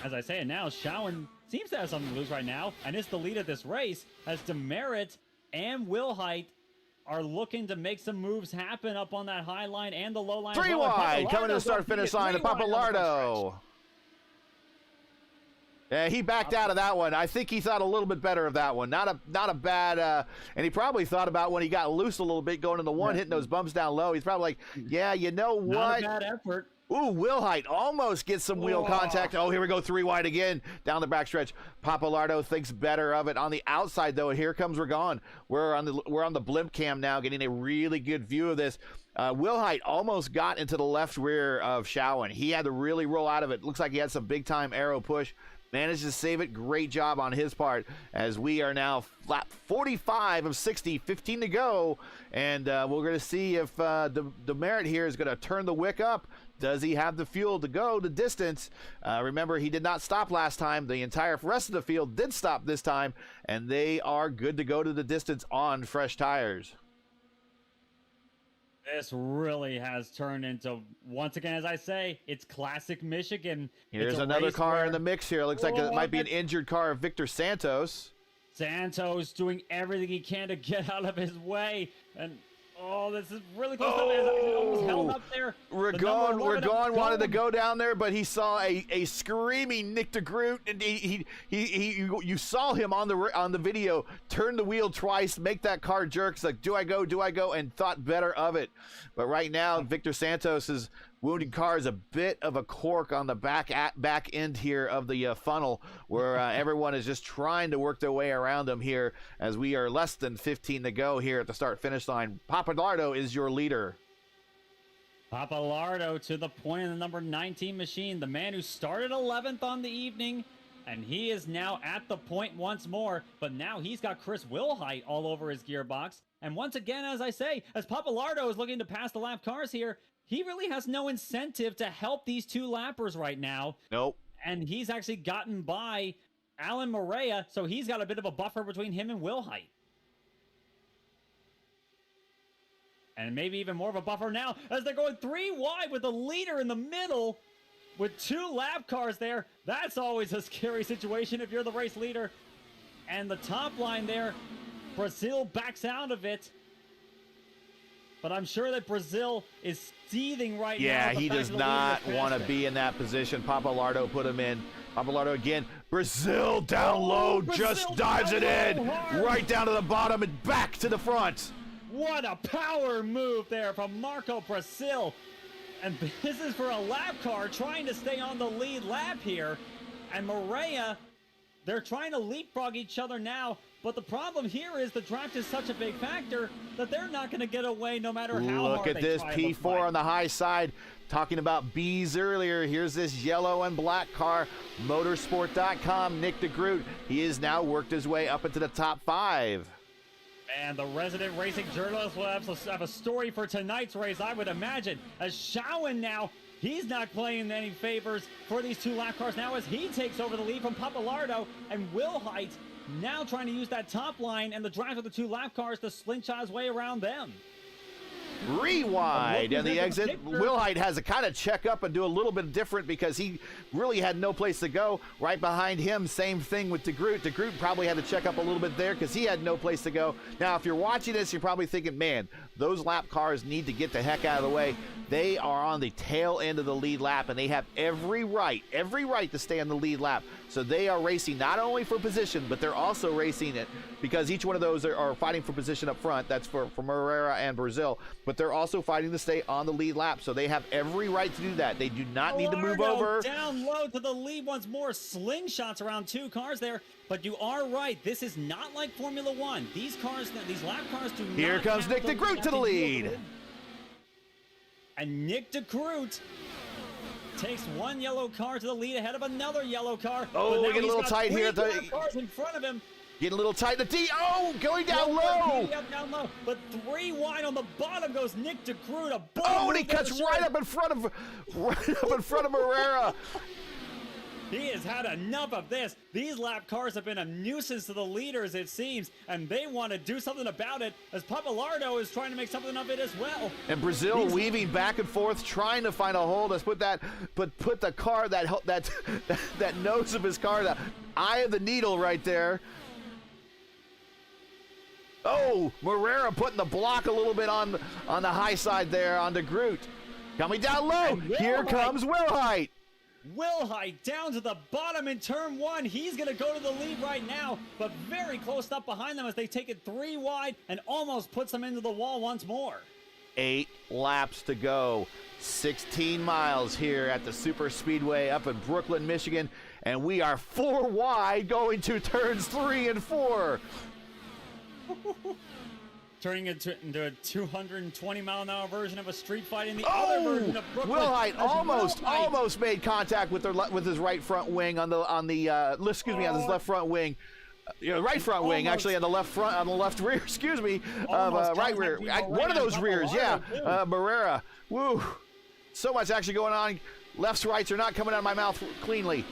Speaker 2: As I say it now, Schowen seems to have something to lose right now, and it's the lead of this race as Demerit and Wilhite are looking to make some moves happen up on that high line and the low line.
Speaker 1: 3 wide coming to the start-finish line of Papalardo. Yeah, he backed out of that one. I think he thought a little bit better of that one. Not a bad, and he probably thought about when he got loose a little bit going in the one, hitting those bumps down low. He's probably like, yeah, you know what?
Speaker 2: Not a bad effort.
Speaker 1: Ooh, Wilhite almost gets some wheel contact. Oh, here we go, 3 wide again down the backstretch. Papalardo thinks better of it. On the outside, though, here comes Ragon. We're on the blimp cam now, getting a really good view of this. Wilhite almost got into the left rear of Schowen. He had to really roll out of it. Looks like he had some big-time aero push. Managed to save it. Great job on his part as we are now lap 45 of 60, 15 to go. And we're going to see if Demerit here is going to turn the wick up. Does he have the fuel to go the distance? Remember, he did not stop last time. The entire rest of the field did stop this time, and they are good to go to the distance on fresh tires.
Speaker 2: This really has turned into, once again, as I say, it's classic Michigan.
Speaker 1: Here's another car in the mix here. It looks like it might be an injured car of Victor Santos.
Speaker 2: Santos doing everything he can to get out of his way. And this is really close. He almost held up there.
Speaker 1: Ragon wanted to go down there, but he saw a screaming Nick DeGroot, and you saw him on the video turn the wheel twice, make that car jerk. It's like, do I go, and thought better of it. But right now, Victor Santos is Wounded Car is a bit of a cork on the back end here of the funnel, where everyone is just trying to work their way around him here, as we are less than 15 to go here at the start-finish line. Papalardo is your leader.
Speaker 2: Papalardo to the point in the number 19 machine, the man who started 11th on the evening, and he is now at the point once more, but now he's got Chris Wilhite all over his gearbox. And once again, as I say, as Papalardo is looking to pass the lap cars here, he really has no incentive to help these two lappers right now.
Speaker 1: Nope.
Speaker 2: And he's actually gotten by Alan Morea, so he's got a bit of a buffer between him and Wilhite. And maybe even more of a buffer now as they're going 3 wide with the leader in the middle with 2 lap cars there. That's always a scary situation if you're the race leader. And the top line there, Brazil backs out of it. But I'm sure that Brazil is seething right now.
Speaker 1: Yeah, he does not want to be in that position. Papalardo put him in. Papalardo again. Brazil down low, just dives it in. Right down to the bottom and back to the front.
Speaker 2: What a power move there from Marco Brazil. And this is for a lap car trying to stay on the lead lap here. And Morea, they're trying to leapfrog each other now. But the problem here is the draft is such a big factor that they're not going to get away no matter how hard
Speaker 1: Look at
Speaker 2: they
Speaker 1: this
Speaker 2: try.
Speaker 1: P4 on the high side. Talking about B's earlier. Here's this yellow and black car. Motorsport.com, Nick DeGroot. He has now worked his way up into the top 5.
Speaker 2: And the resident racing journalist will have a story for tonight's race, I would imagine. As Shawan now, he's not playing any favors for these 2 lap cars now as he takes over the lead from Papalardo. And Wilhite now trying to use that top line and the drive of the 2 lap cars to slingshot his way around them.
Speaker 1: Rewind and the exit. Wilhite has to kind of check up and do a little bit different because he really had no place to go. Right behind him, same thing with DeGroot. DeGroot probably had to check up a little bit there because he had no place to go. Now, if you're watching this, you're probably thinking, man, those lap cars need to get the heck out of the way. They are on the tail end of the lead lap, and they have every right to stay on the lead lap. So they are racing not only for position, but they're also racing it because each one of those are fighting for position up front. That's for Moreira and Brazil. But they're also fighting to stay on the lead lap. So they have every right to do that. They do not need to move over.
Speaker 2: Down low to the lead once more. Slingshots around 2 cars there. But you are right. This is not like Formula One. These cars, these lap cars do not.
Speaker 1: Here comes Nick DeGroot to the lead.
Speaker 2: And Nick DeGroot takes 1 yellow car to the lead ahead of another yellow car.
Speaker 1: Oh, we get a little tight here.
Speaker 2: Cars in front of him.
Speaker 1: Getting a little tight. The D. Oh, going down low.
Speaker 2: Down low. But 3 wide on the bottom goes Nick DeGroot.
Speaker 1: Oh, and he cuts right up in front of Moreira.
Speaker 2: He has had enough of this. These lap cars have been a nuisance to the leaders, it seems, and they want to do something about it as Papalardo is trying to make something of it as well.
Speaker 1: And Brazil weaving back and forth, trying to find a hold. Let's put the car, that nose of his car, the eye of the needle right there. Oh, Moreira putting the block a little bit on the high side there on DeGroot. Coming down low. Here comes Wilhite.
Speaker 2: Wilhite down to the bottom in turn 1. He's going to go to the lead right now, but very close up behind them as they take it 3 wide and almost puts them into the wall once more.
Speaker 1: 8 laps to go. 16 miles here at the Super Speedway up in Brooklyn, Michigan, and we are 4 wide going to turns 3 and 4.
Speaker 2: Turning into a 220-mile-an-hour version of a street fight in the other version of Brooklyn.
Speaker 1: Wilhite almost made contact with his right front wing on his left front wing. Right front wing, actually, on the left rear, excuse me, right rear. One of those rears, yeah. Moreira. Woo. So much actually going on. Lefts, rights are not coming out of my mouth cleanly.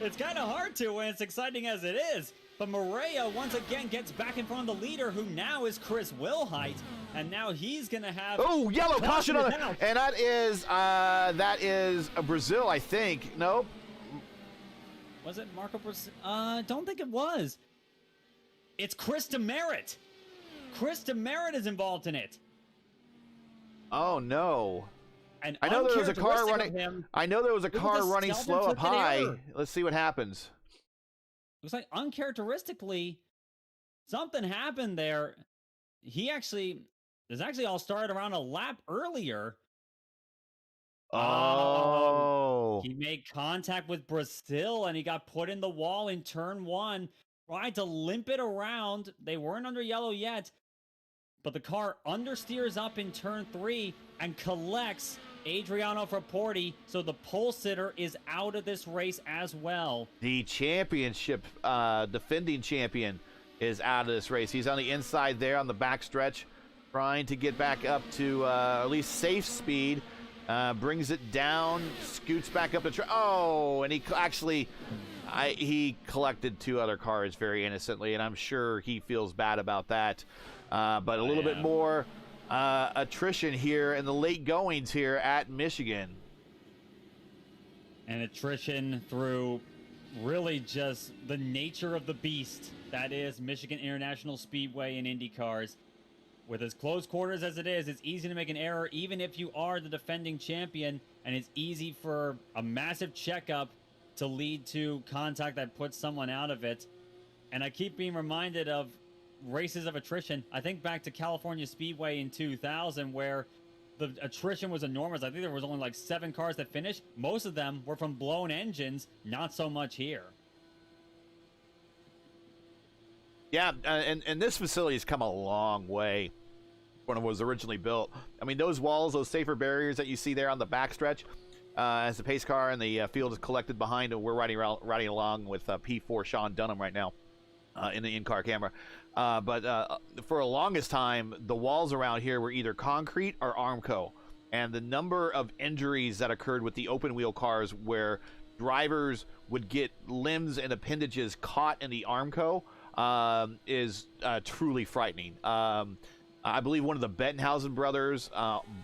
Speaker 2: It's kind of hard to when it's exciting as it is. But Morea once again gets back in front of the leader, who now is Chris Wilhite, and now he's gonna have.
Speaker 1: Oh, yellow caution on it, and that is a Brazil, I think. Nope.
Speaker 2: Was it Marco Brazil? Don't think it was. It's Chris Demerit. Chris Demerit is involved in it.
Speaker 1: Oh no.
Speaker 2: And
Speaker 1: I know there was a car running. I know there was a car running slow up high. Let's see what happens.
Speaker 2: Looks like uncharacteristically, something happened there. This actually all started around a lap earlier. Oh,
Speaker 1: Oh,
Speaker 2: he made contact with Brazil and he got put in the wall in turn one. Tried to limp it around. They weren't under yellow yet, but the car understeers up in turn three and collects Adriano Fraporti. So the pole sitter is out of this race as well.
Speaker 1: the championship, defending champion is out of this race. He's on the inside there on the backstretch, trying to get back up to at least safe speed. Brings it down, scoots back up to and he actually he collected two other cars very innocently, and I'm sure he feels bad about that. But a little bit more attrition here in the late goings here at Michigan.
Speaker 2: And attrition through really just the nature of the beast that is Michigan International Speedway and Indy cars. With as close quarters as it is, it's easy to make an error even if you are the defending champion, and it's easy for a massive checkup to lead to contact that puts someone out of it. And I keep being reminded of races of attrition. I think back to California Speedway in 2000 where the attrition was enormous. I think there was only like 7 cars that finished. Most of them were from blown engines, not so much here.
Speaker 1: Yeah, and this facility has come a long way when it was originally built. I mean, those walls, those safer barriers that you see there on the backstretch, as the pace car and the field is collected behind, and we're riding along with P4 Sean Dunham right now in the in-car camera. But for the longest time, the walls around here were either concrete or Armco. And the number of injuries that occurred with the open wheel cars where drivers would get limbs and appendages caught in the Armco is truly frightening. I believe one of the Bettenhausen brothers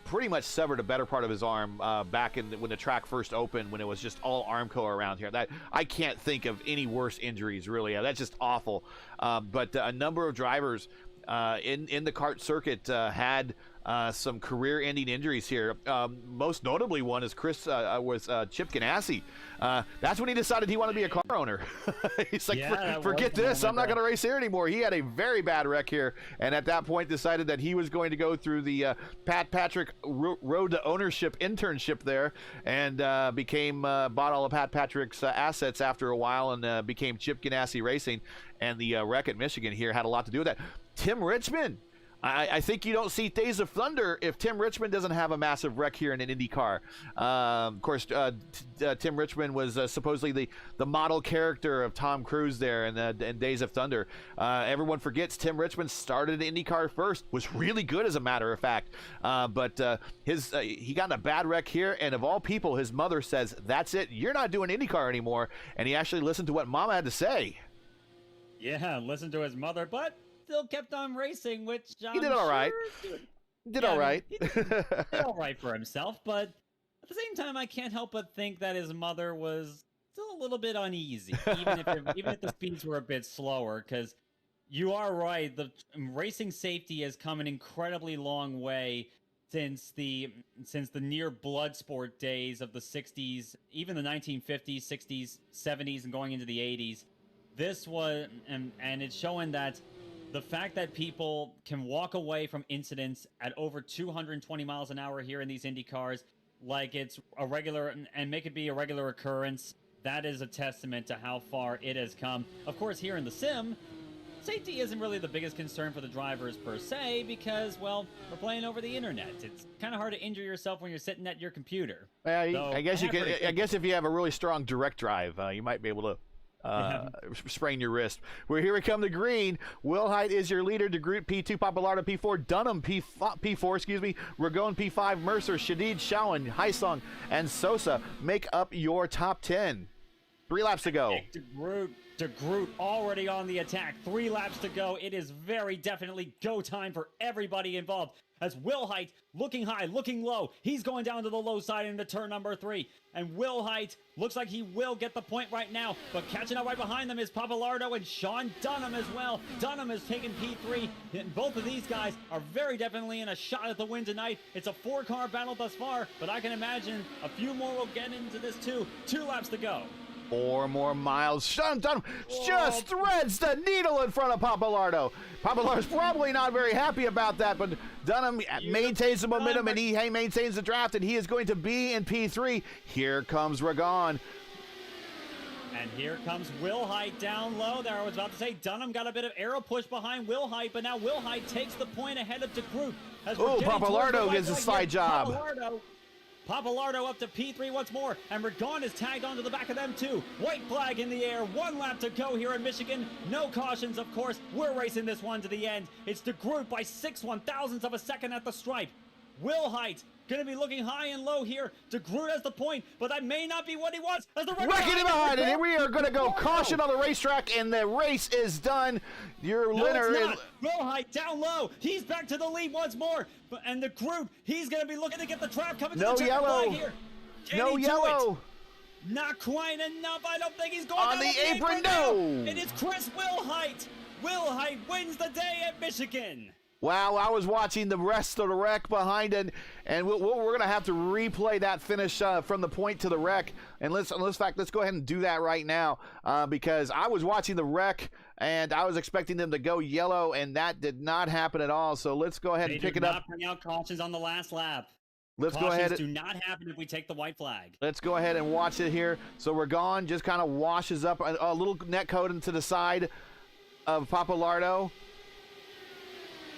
Speaker 1: pretty much severed a better part of his arm back when the track first opened, when it was just all Armco around here. That I can't think of any worse injuries, really. That's just awful. But a number of drivers in the kart circuit had some career-ending injuries here. Most notably, one is was Chip Ganassi. That's when he decided he wanted to be a car owner. He's like, forget this, I'm not going to race here anymore. He had a very bad wreck here, and at that point decided that he was going to go through the Pat Patrick Road to Ownership internship there, and bought all of Pat Patrick's assets after a while, and became Chip Ganassi Racing. And the wreck at Michigan here had a lot to do with that. Tim Richmond. I think you don't see Days of Thunder if Tim Richmond doesn't have a massive wreck here in an IndyCar. Of course, Tim Richmond was supposedly the model character of Tom Cruise there in Days of Thunder. Everyone forgets Tim Richmond started in IndyCar first, was really good as a matter of fact. But he got in a bad wreck here, and of all people, his mother says, "That's it, you're not doing IndyCar anymore." And he actually listened to what Mama had to say.
Speaker 2: Yeah, listened to his mother, but still kept on racing, which
Speaker 1: he did all right. All right.
Speaker 2: He did all right for himself, but at the same time, I can't help but think that his mother was still a little bit uneasy, even if the speeds were a bit slower. Because you are right, the racing safety has come an incredibly long way since the near blood sport days of the 60s, even the 1950s, 60s, 70s, and going into the 80s. This was, and it's showing that the fact that people can walk away from incidents at over 220 miles an hour here in these Indy cars like it's a regular, and make it be a regular occurrence, that is a testament to how far it has come. Of course, here in the sim, safety isn't really the biggest concern for the drivers per se because, well, we're playing over the internet. It's kind of hard to injure yourself when you're sitting at your computer.
Speaker 1: Well, so, I guess you can. I guess if you have a really strong direct drive, you might be able to sprain your wrist. Well, here we come to green. Will Height is your leader. DeGroot P2, Papalardo P4, Dunham P4, excuse me, Ragone P5, Mercer, Shadid, Shawan, Haisong, and Sosa make up your top 10. 3 laps to go.
Speaker 2: DeGroot already on the attack. 3 laps to go. It is very definitely go time for everybody involved. As Will Height, looking high, looking low. He's going down to the low side into turn number 3. And Will Height looks like he will get the point right now. But catching up right behind them is Papalardo and Sean Dunham as well. Dunham has taken P3. And both of these guys are very definitely in a shot at the win tonight. It's a 4-car battle thus far, but I can imagine a few more will get into this too. 2 laps to go.
Speaker 1: 4 more miles. Sean Dunham just threads the needle in front of Papalardo. Papalardo's probably not very happy about that, but Dunham maintains the momentum, and he maintains the draft, and he is going to be in P3. Here comes Ragon.
Speaker 2: And here comes Wilhite down low there. I was about to say Dunham got a bit of arrow push behind Wilhite, but now Wilhite takes the point ahead of DeGroot.
Speaker 1: Oh, Papalardo gets a side job.
Speaker 2: Papalardo up to P3 once more, and Ragon is tagged onto the back of them too. White flag in the air, 1 lap to go here in Michigan. No cautions, of course. We're racing this one to the end. It's DeGroot by 6/1000ths of a second at the stripe. Wilhite going to be looking high and low here. DeGroot has the point, but that may not be what he wants. As the
Speaker 1: wrecking him behind it, and we are going to go caution on the racetrack, and the race is done. Your winner is
Speaker 2: Wilhite down low. He's back to the lead once more, and DeGroot, he's going to be looking to get the trap coming to the checker flag here.
Speaker 1: No yellow.
Speaker 2: Not quite enough. I don't think he's going
Speaker 1: on the apron. No.
Speaker 2: It is Chris Wilhite. Wilhite wins the day at Michigan.
Speaker 1: Wow, I was watching the rest of the wreck behind it, and we're going to have to replay that finish from the point to the wreck. And let's go ahead and do that right now because I was watching the wreck, and I was expecting them to go yellow, and that did not happen at all. So let's go ahead and pick it up.
Speaker 2: They did not bring out cautions on the last lap.
Speaker 1: Let's go ahead.
Speaker 2: Do not happen if we take the white flag.
Speaker 1: Let's go ahead and watch it here. So Ragon just kind of washes up a little net coating to the side of Papalardo.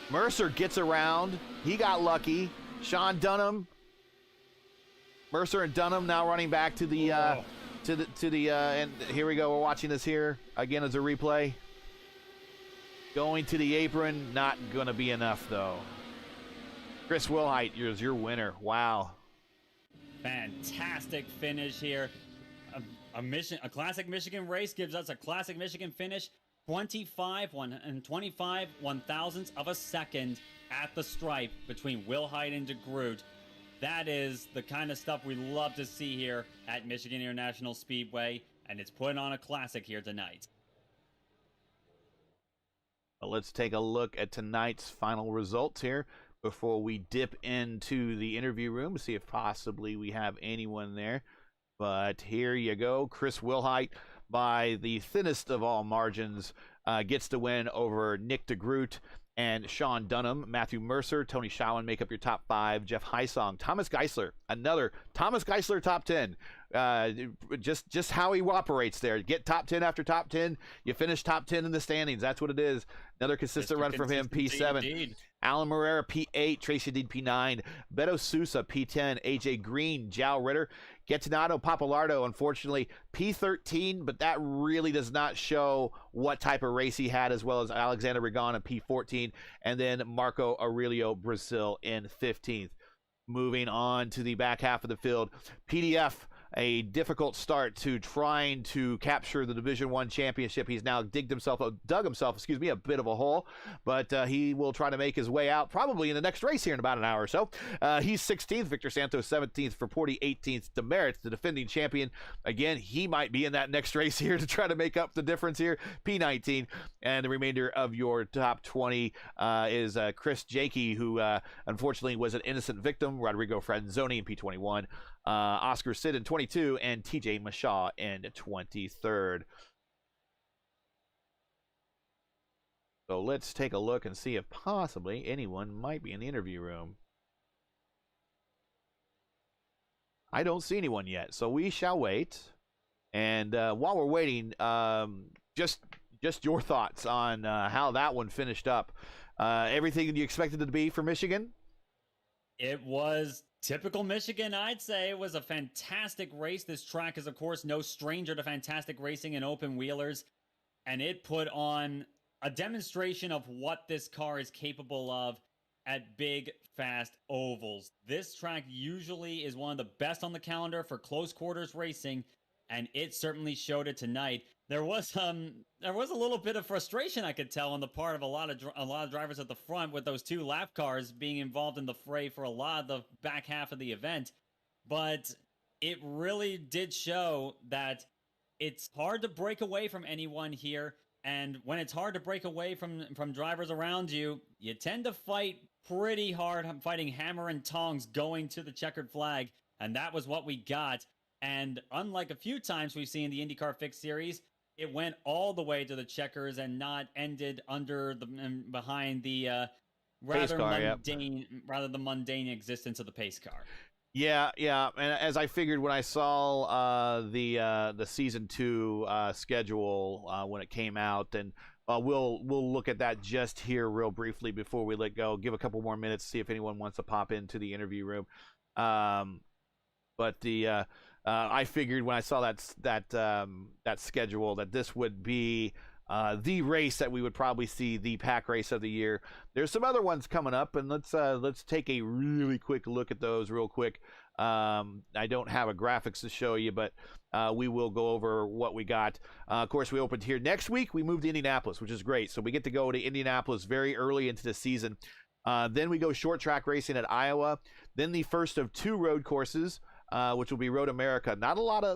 Speaker 1: Mercer gets around. He got lucky. Sean Dunham. Mercer and Dunham now running back to the and here we go. We're watching this here again as a replay. Going to the apron, not going to be enough though. Chris Wilhite, is your winner. Wow.
Speaker 2: Fantastic finish here. A classic Michigan race gives us a classic Michigan finish. 25/1,000ths of a second at the stripe between Wilhite and DeGroot. That is the kind of stuff we love to see here at Michigan International Speedway, and it's putting on a classic here tonight.
Speaker 1: Well, let's take a look at tonight's final results here before we dip into the interview room to see if possibly we have anyone there. But here you go. Chris Wilhite, by the thinnest of all margins, gets the win over Nick DeGroot and Sean Dunham. Matthew Mercer, Tony Schowen make up your top 5. Jeff Heisong, Thomas Geisler, another Thomas Geisler top 10. Just how he operates there. Get top 10 after top 10. You finish top 10 in the standings. That's what it is. Another consistent run from him. P7. Indeed. Alan Moreira, P8. Tracy Dean, P9. Beto Sousa, P10. AJ Green, Jao Ritter. Gintano Papalardo, unfortunately, P13, but that really does not show what type of race he had, as well as Alexander Ragon in P14, and then Marco Aurelio Brazil in 15th. Moving on to the back half of the field, PDF, a difficult start to trying to capture the Division I championship. He's now dug himself a bit of a hole, but he will try to make his way out probably in the next race here in about an hour or so. He's 16th. Victor Santos 17th. For 18th. Demerit, the defending champion. Again, he might be in that next race here to try to make up the difference here. P19. And the remainder of your top 20 is Chris Jakey, who unfortunately was an innocent victim. Rodrigo Franzoni in P21. Oscar Sid in 22, and TJ Mashaw in 23rd. So let's take a look and see if possibly anyone might be in the interview room. I don't see anyone yet, so we shall wait. And while we're waiting, just your thoughts on how that one finished up. Everything you expected it to be for Michigan?
Speaker 2: It was typical Michigan, I'd say. It was a fantastic race. This track is, of course, no stranger to fantastic racing and open wheelers. And it put on a demonstration of what this car is capable of at big, fast ovals. This track usually is one of the best on the calendar for close quarters racing, and it certainly showed it tonight. There was a little bit of frustration, I could tell, on the part of a lot of drivers at the front, with those two lap cars being involved in the fray for a lot of the back half of the event. But it really did show that it's hard to break away from anyone here, and when it's hard to break away from drivers around you, you tend to fight pretty hard, fighting hammer and tongs going to the checkered flag, and that was what we got. And unlike a few times we've seen the IndyCar Fixed Series, it went all the way to the checkers and not ended under the behind the rather
Speaker 1: car,
Speaker 2: mundane, rather the mundane existence of the pace car.
Speaker 1: Yeah, and as I figured when I saw the season 2 schedule when it came out, and we'll look at that just here real briefly before we let go. Give a couple more minutes to see if anyone wants to pop into the interview room. But I figured when I saw that schedule that this would be the race that we would probably see the pack race of the year. There's some other ones coming up, and let's take a really quick look at those real quick. I don't have a graphics to show you, but we will go over what we got. Of course, we opened here next week. We moved to Indianapolis, which is great. So we get to go to Indianapolis very early into the season. Then we go short track racing at Iowa. Then the first of 2 road courses, which will be Road America.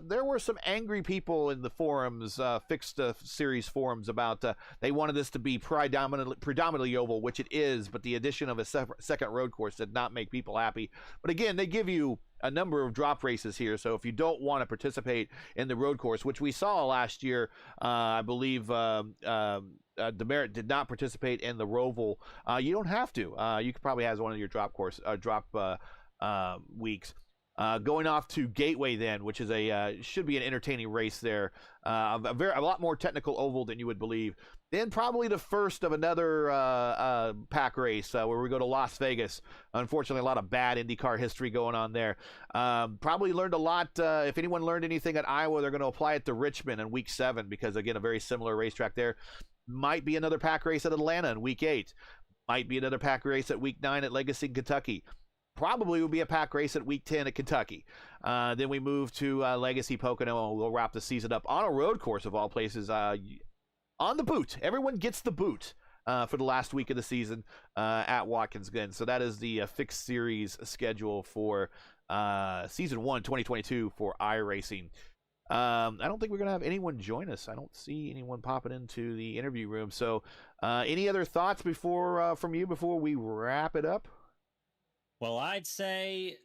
Speaker 1: There were some angry people in the forums, fixed series forums, about they wanted this to be predominantly oval, which it is, but the addition of a second road course did not make people happy. But again, they give you a number of drop races here, so if you don't want to participate in the road course, which we saw last year, I believe Demerit did not participate in the Roval. You don't have to. You could probably have one of your drop weeks. Going off to Gateway then, which is should be an entertaining race there. A lot more technical oval than you would believe. Then probably the first of another pack race where we go to Las Vegas. Unfortunately, a lot of bad IndyCar history going on there. Probably learned a lot. If anyone learned anything at Iowa, they're going to apply it to Richmond in week 7 because, again, a very similar racetrack there. Might be another pack race at Atlanta in week 8. Might be another pack race at week 9 at Legacy, Kentucky. Probably will be a pack race at week 10 at Kentucky. Then we move to Legacy Pocono, and we'll wrap the season up on a road course of all places, on the boot. Everyone gets the boot for the last week of the season at Watkins Glen. So that is the fixed series schedule for season 1 2022 for iRacing. I don't think we're going to have anyone join us. I don't see anyone popping into the interview room. So any other thoughts from you before we wrap it up?
Speaker 2: Well, I'd say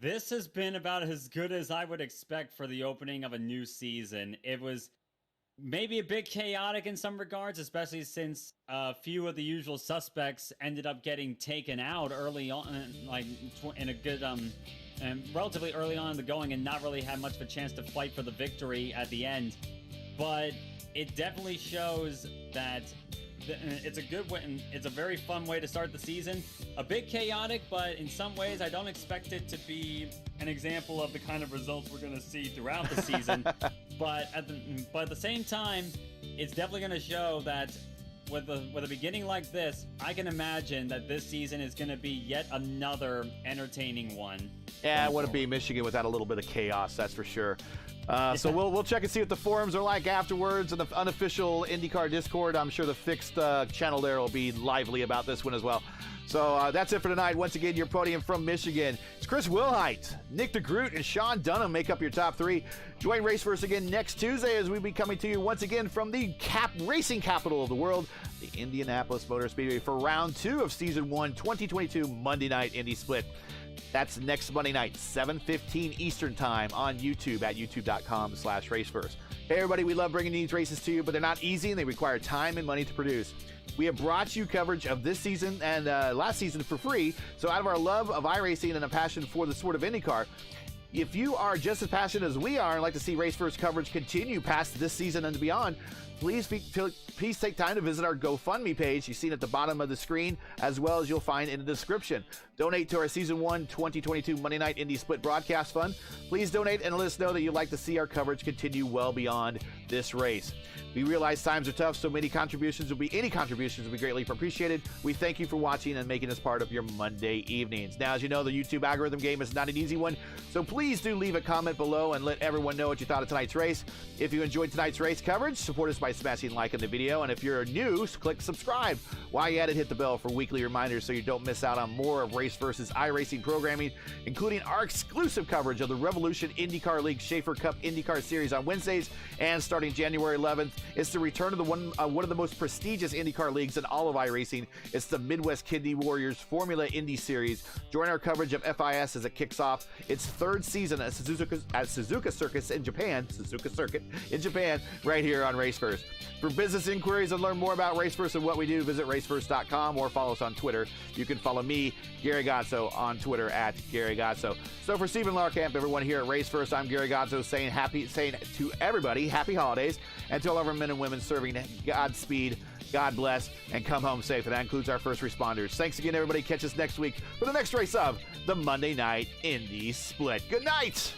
Speaker 2: this has been about as good as I would expect for the opening of a new season. It was maybe a bit chaotic in some regards, especially since a few of the usual suspects ended up getting taken out early on, like in a good, relatively early on in the going, and not really had much of a chance to fight for the victory at the end. But it definitely shows that it's a good way, and it's a very fun way to start the season. A bit chaotic, but in some ways I don't expect it to be an example of the kind of results we're going to see throughout the season. but at the same time, it's definitely going to show that with a beginning like this, I can imagine that this season is going to be yet another entertaining one.
Speaker 1: Yeah, it wouldn't be Michigan without a little bit of chaos, that's for sure. So we'll check and see what the forums are like afterwards, and the unofficial IndyCar Discord. I'm sure the fixed channel there will be lively about this one as well. So that's it for tonight. Once again, your podium from Michigan. It's Chris Wilhite, Nick DeGroot, and Sean Dunham make up your top 3. Join Raceverse again next Tuesday as we'll be coming to you once again from the racing capital of the world, the Indianapolis Motor Speedway, for round 2 of season 1 2022 Monday Night Indy Split. That's next Monday night, 7:15 Eastern Time on YouTube at youtube.com/raceverse. Hey, everybody, we love bringing these races to you, but they're not easy and they require time and money to produce. We have brought you coverage of this season and last season for free. So out of our love of iRacing and a passion for the sport of IndyCar, if you are just as passionate as we are and like to see Raceverse coverage continue past this season and beyond, please take time to visit our GoFundMe page. You see it at the bottom of the screen, as well as you'll find in the description. Donate to our Season 1 2022 Monday Night Indy Split Broadcast Fund. Please donate and let us know that you'd like to see our coverage continue well beyond this race. We realize times are tough, so any contributions will be greatly appreciated. We thank you for watching and making us part of your Monday evenings. Now, as you know, the YouTube algorithm game is not an easy one, so please do leave a comment below and let everyone know what you thought of tonight's race. If you enjoyed tonight's race coverage, support us by smashing like on the video, and if you're new, click subscribe. While you're at it, hit the bell for weekly reminders so you don't miss out on more of Race vs. iRacing programming, including our exclusive coverage of the Revolution IndyCar League Schaefer Cup IndyCar Series on Wednesdays, and starting January 11th, It's the return of the one of the most prestigious IndyCar leagues in all of iRacing. It's the Midwest Kidney Warriors Formula Indy Series. Join our coverage of FIS as it kicks off its third season at Suzuka Circuit in Japan, right here on Race First. For business inquiries and learn more about Race First and what we do, visit racefirst.com or follow us on Twitter. You can follow me, Gary Gozzo, on Twitter at Gary Gozzo. So for Stephen Larkamp, everyone here at Race First, I'm Gary Gozzo saying to everybody, happy holidays, and to all of our men and women serving, Godspeed, God bless, and come home safe. And that includes our first responders. Thanks again, everybody. Catch us next week for the next race of the Monday Night Indy Split. Good night.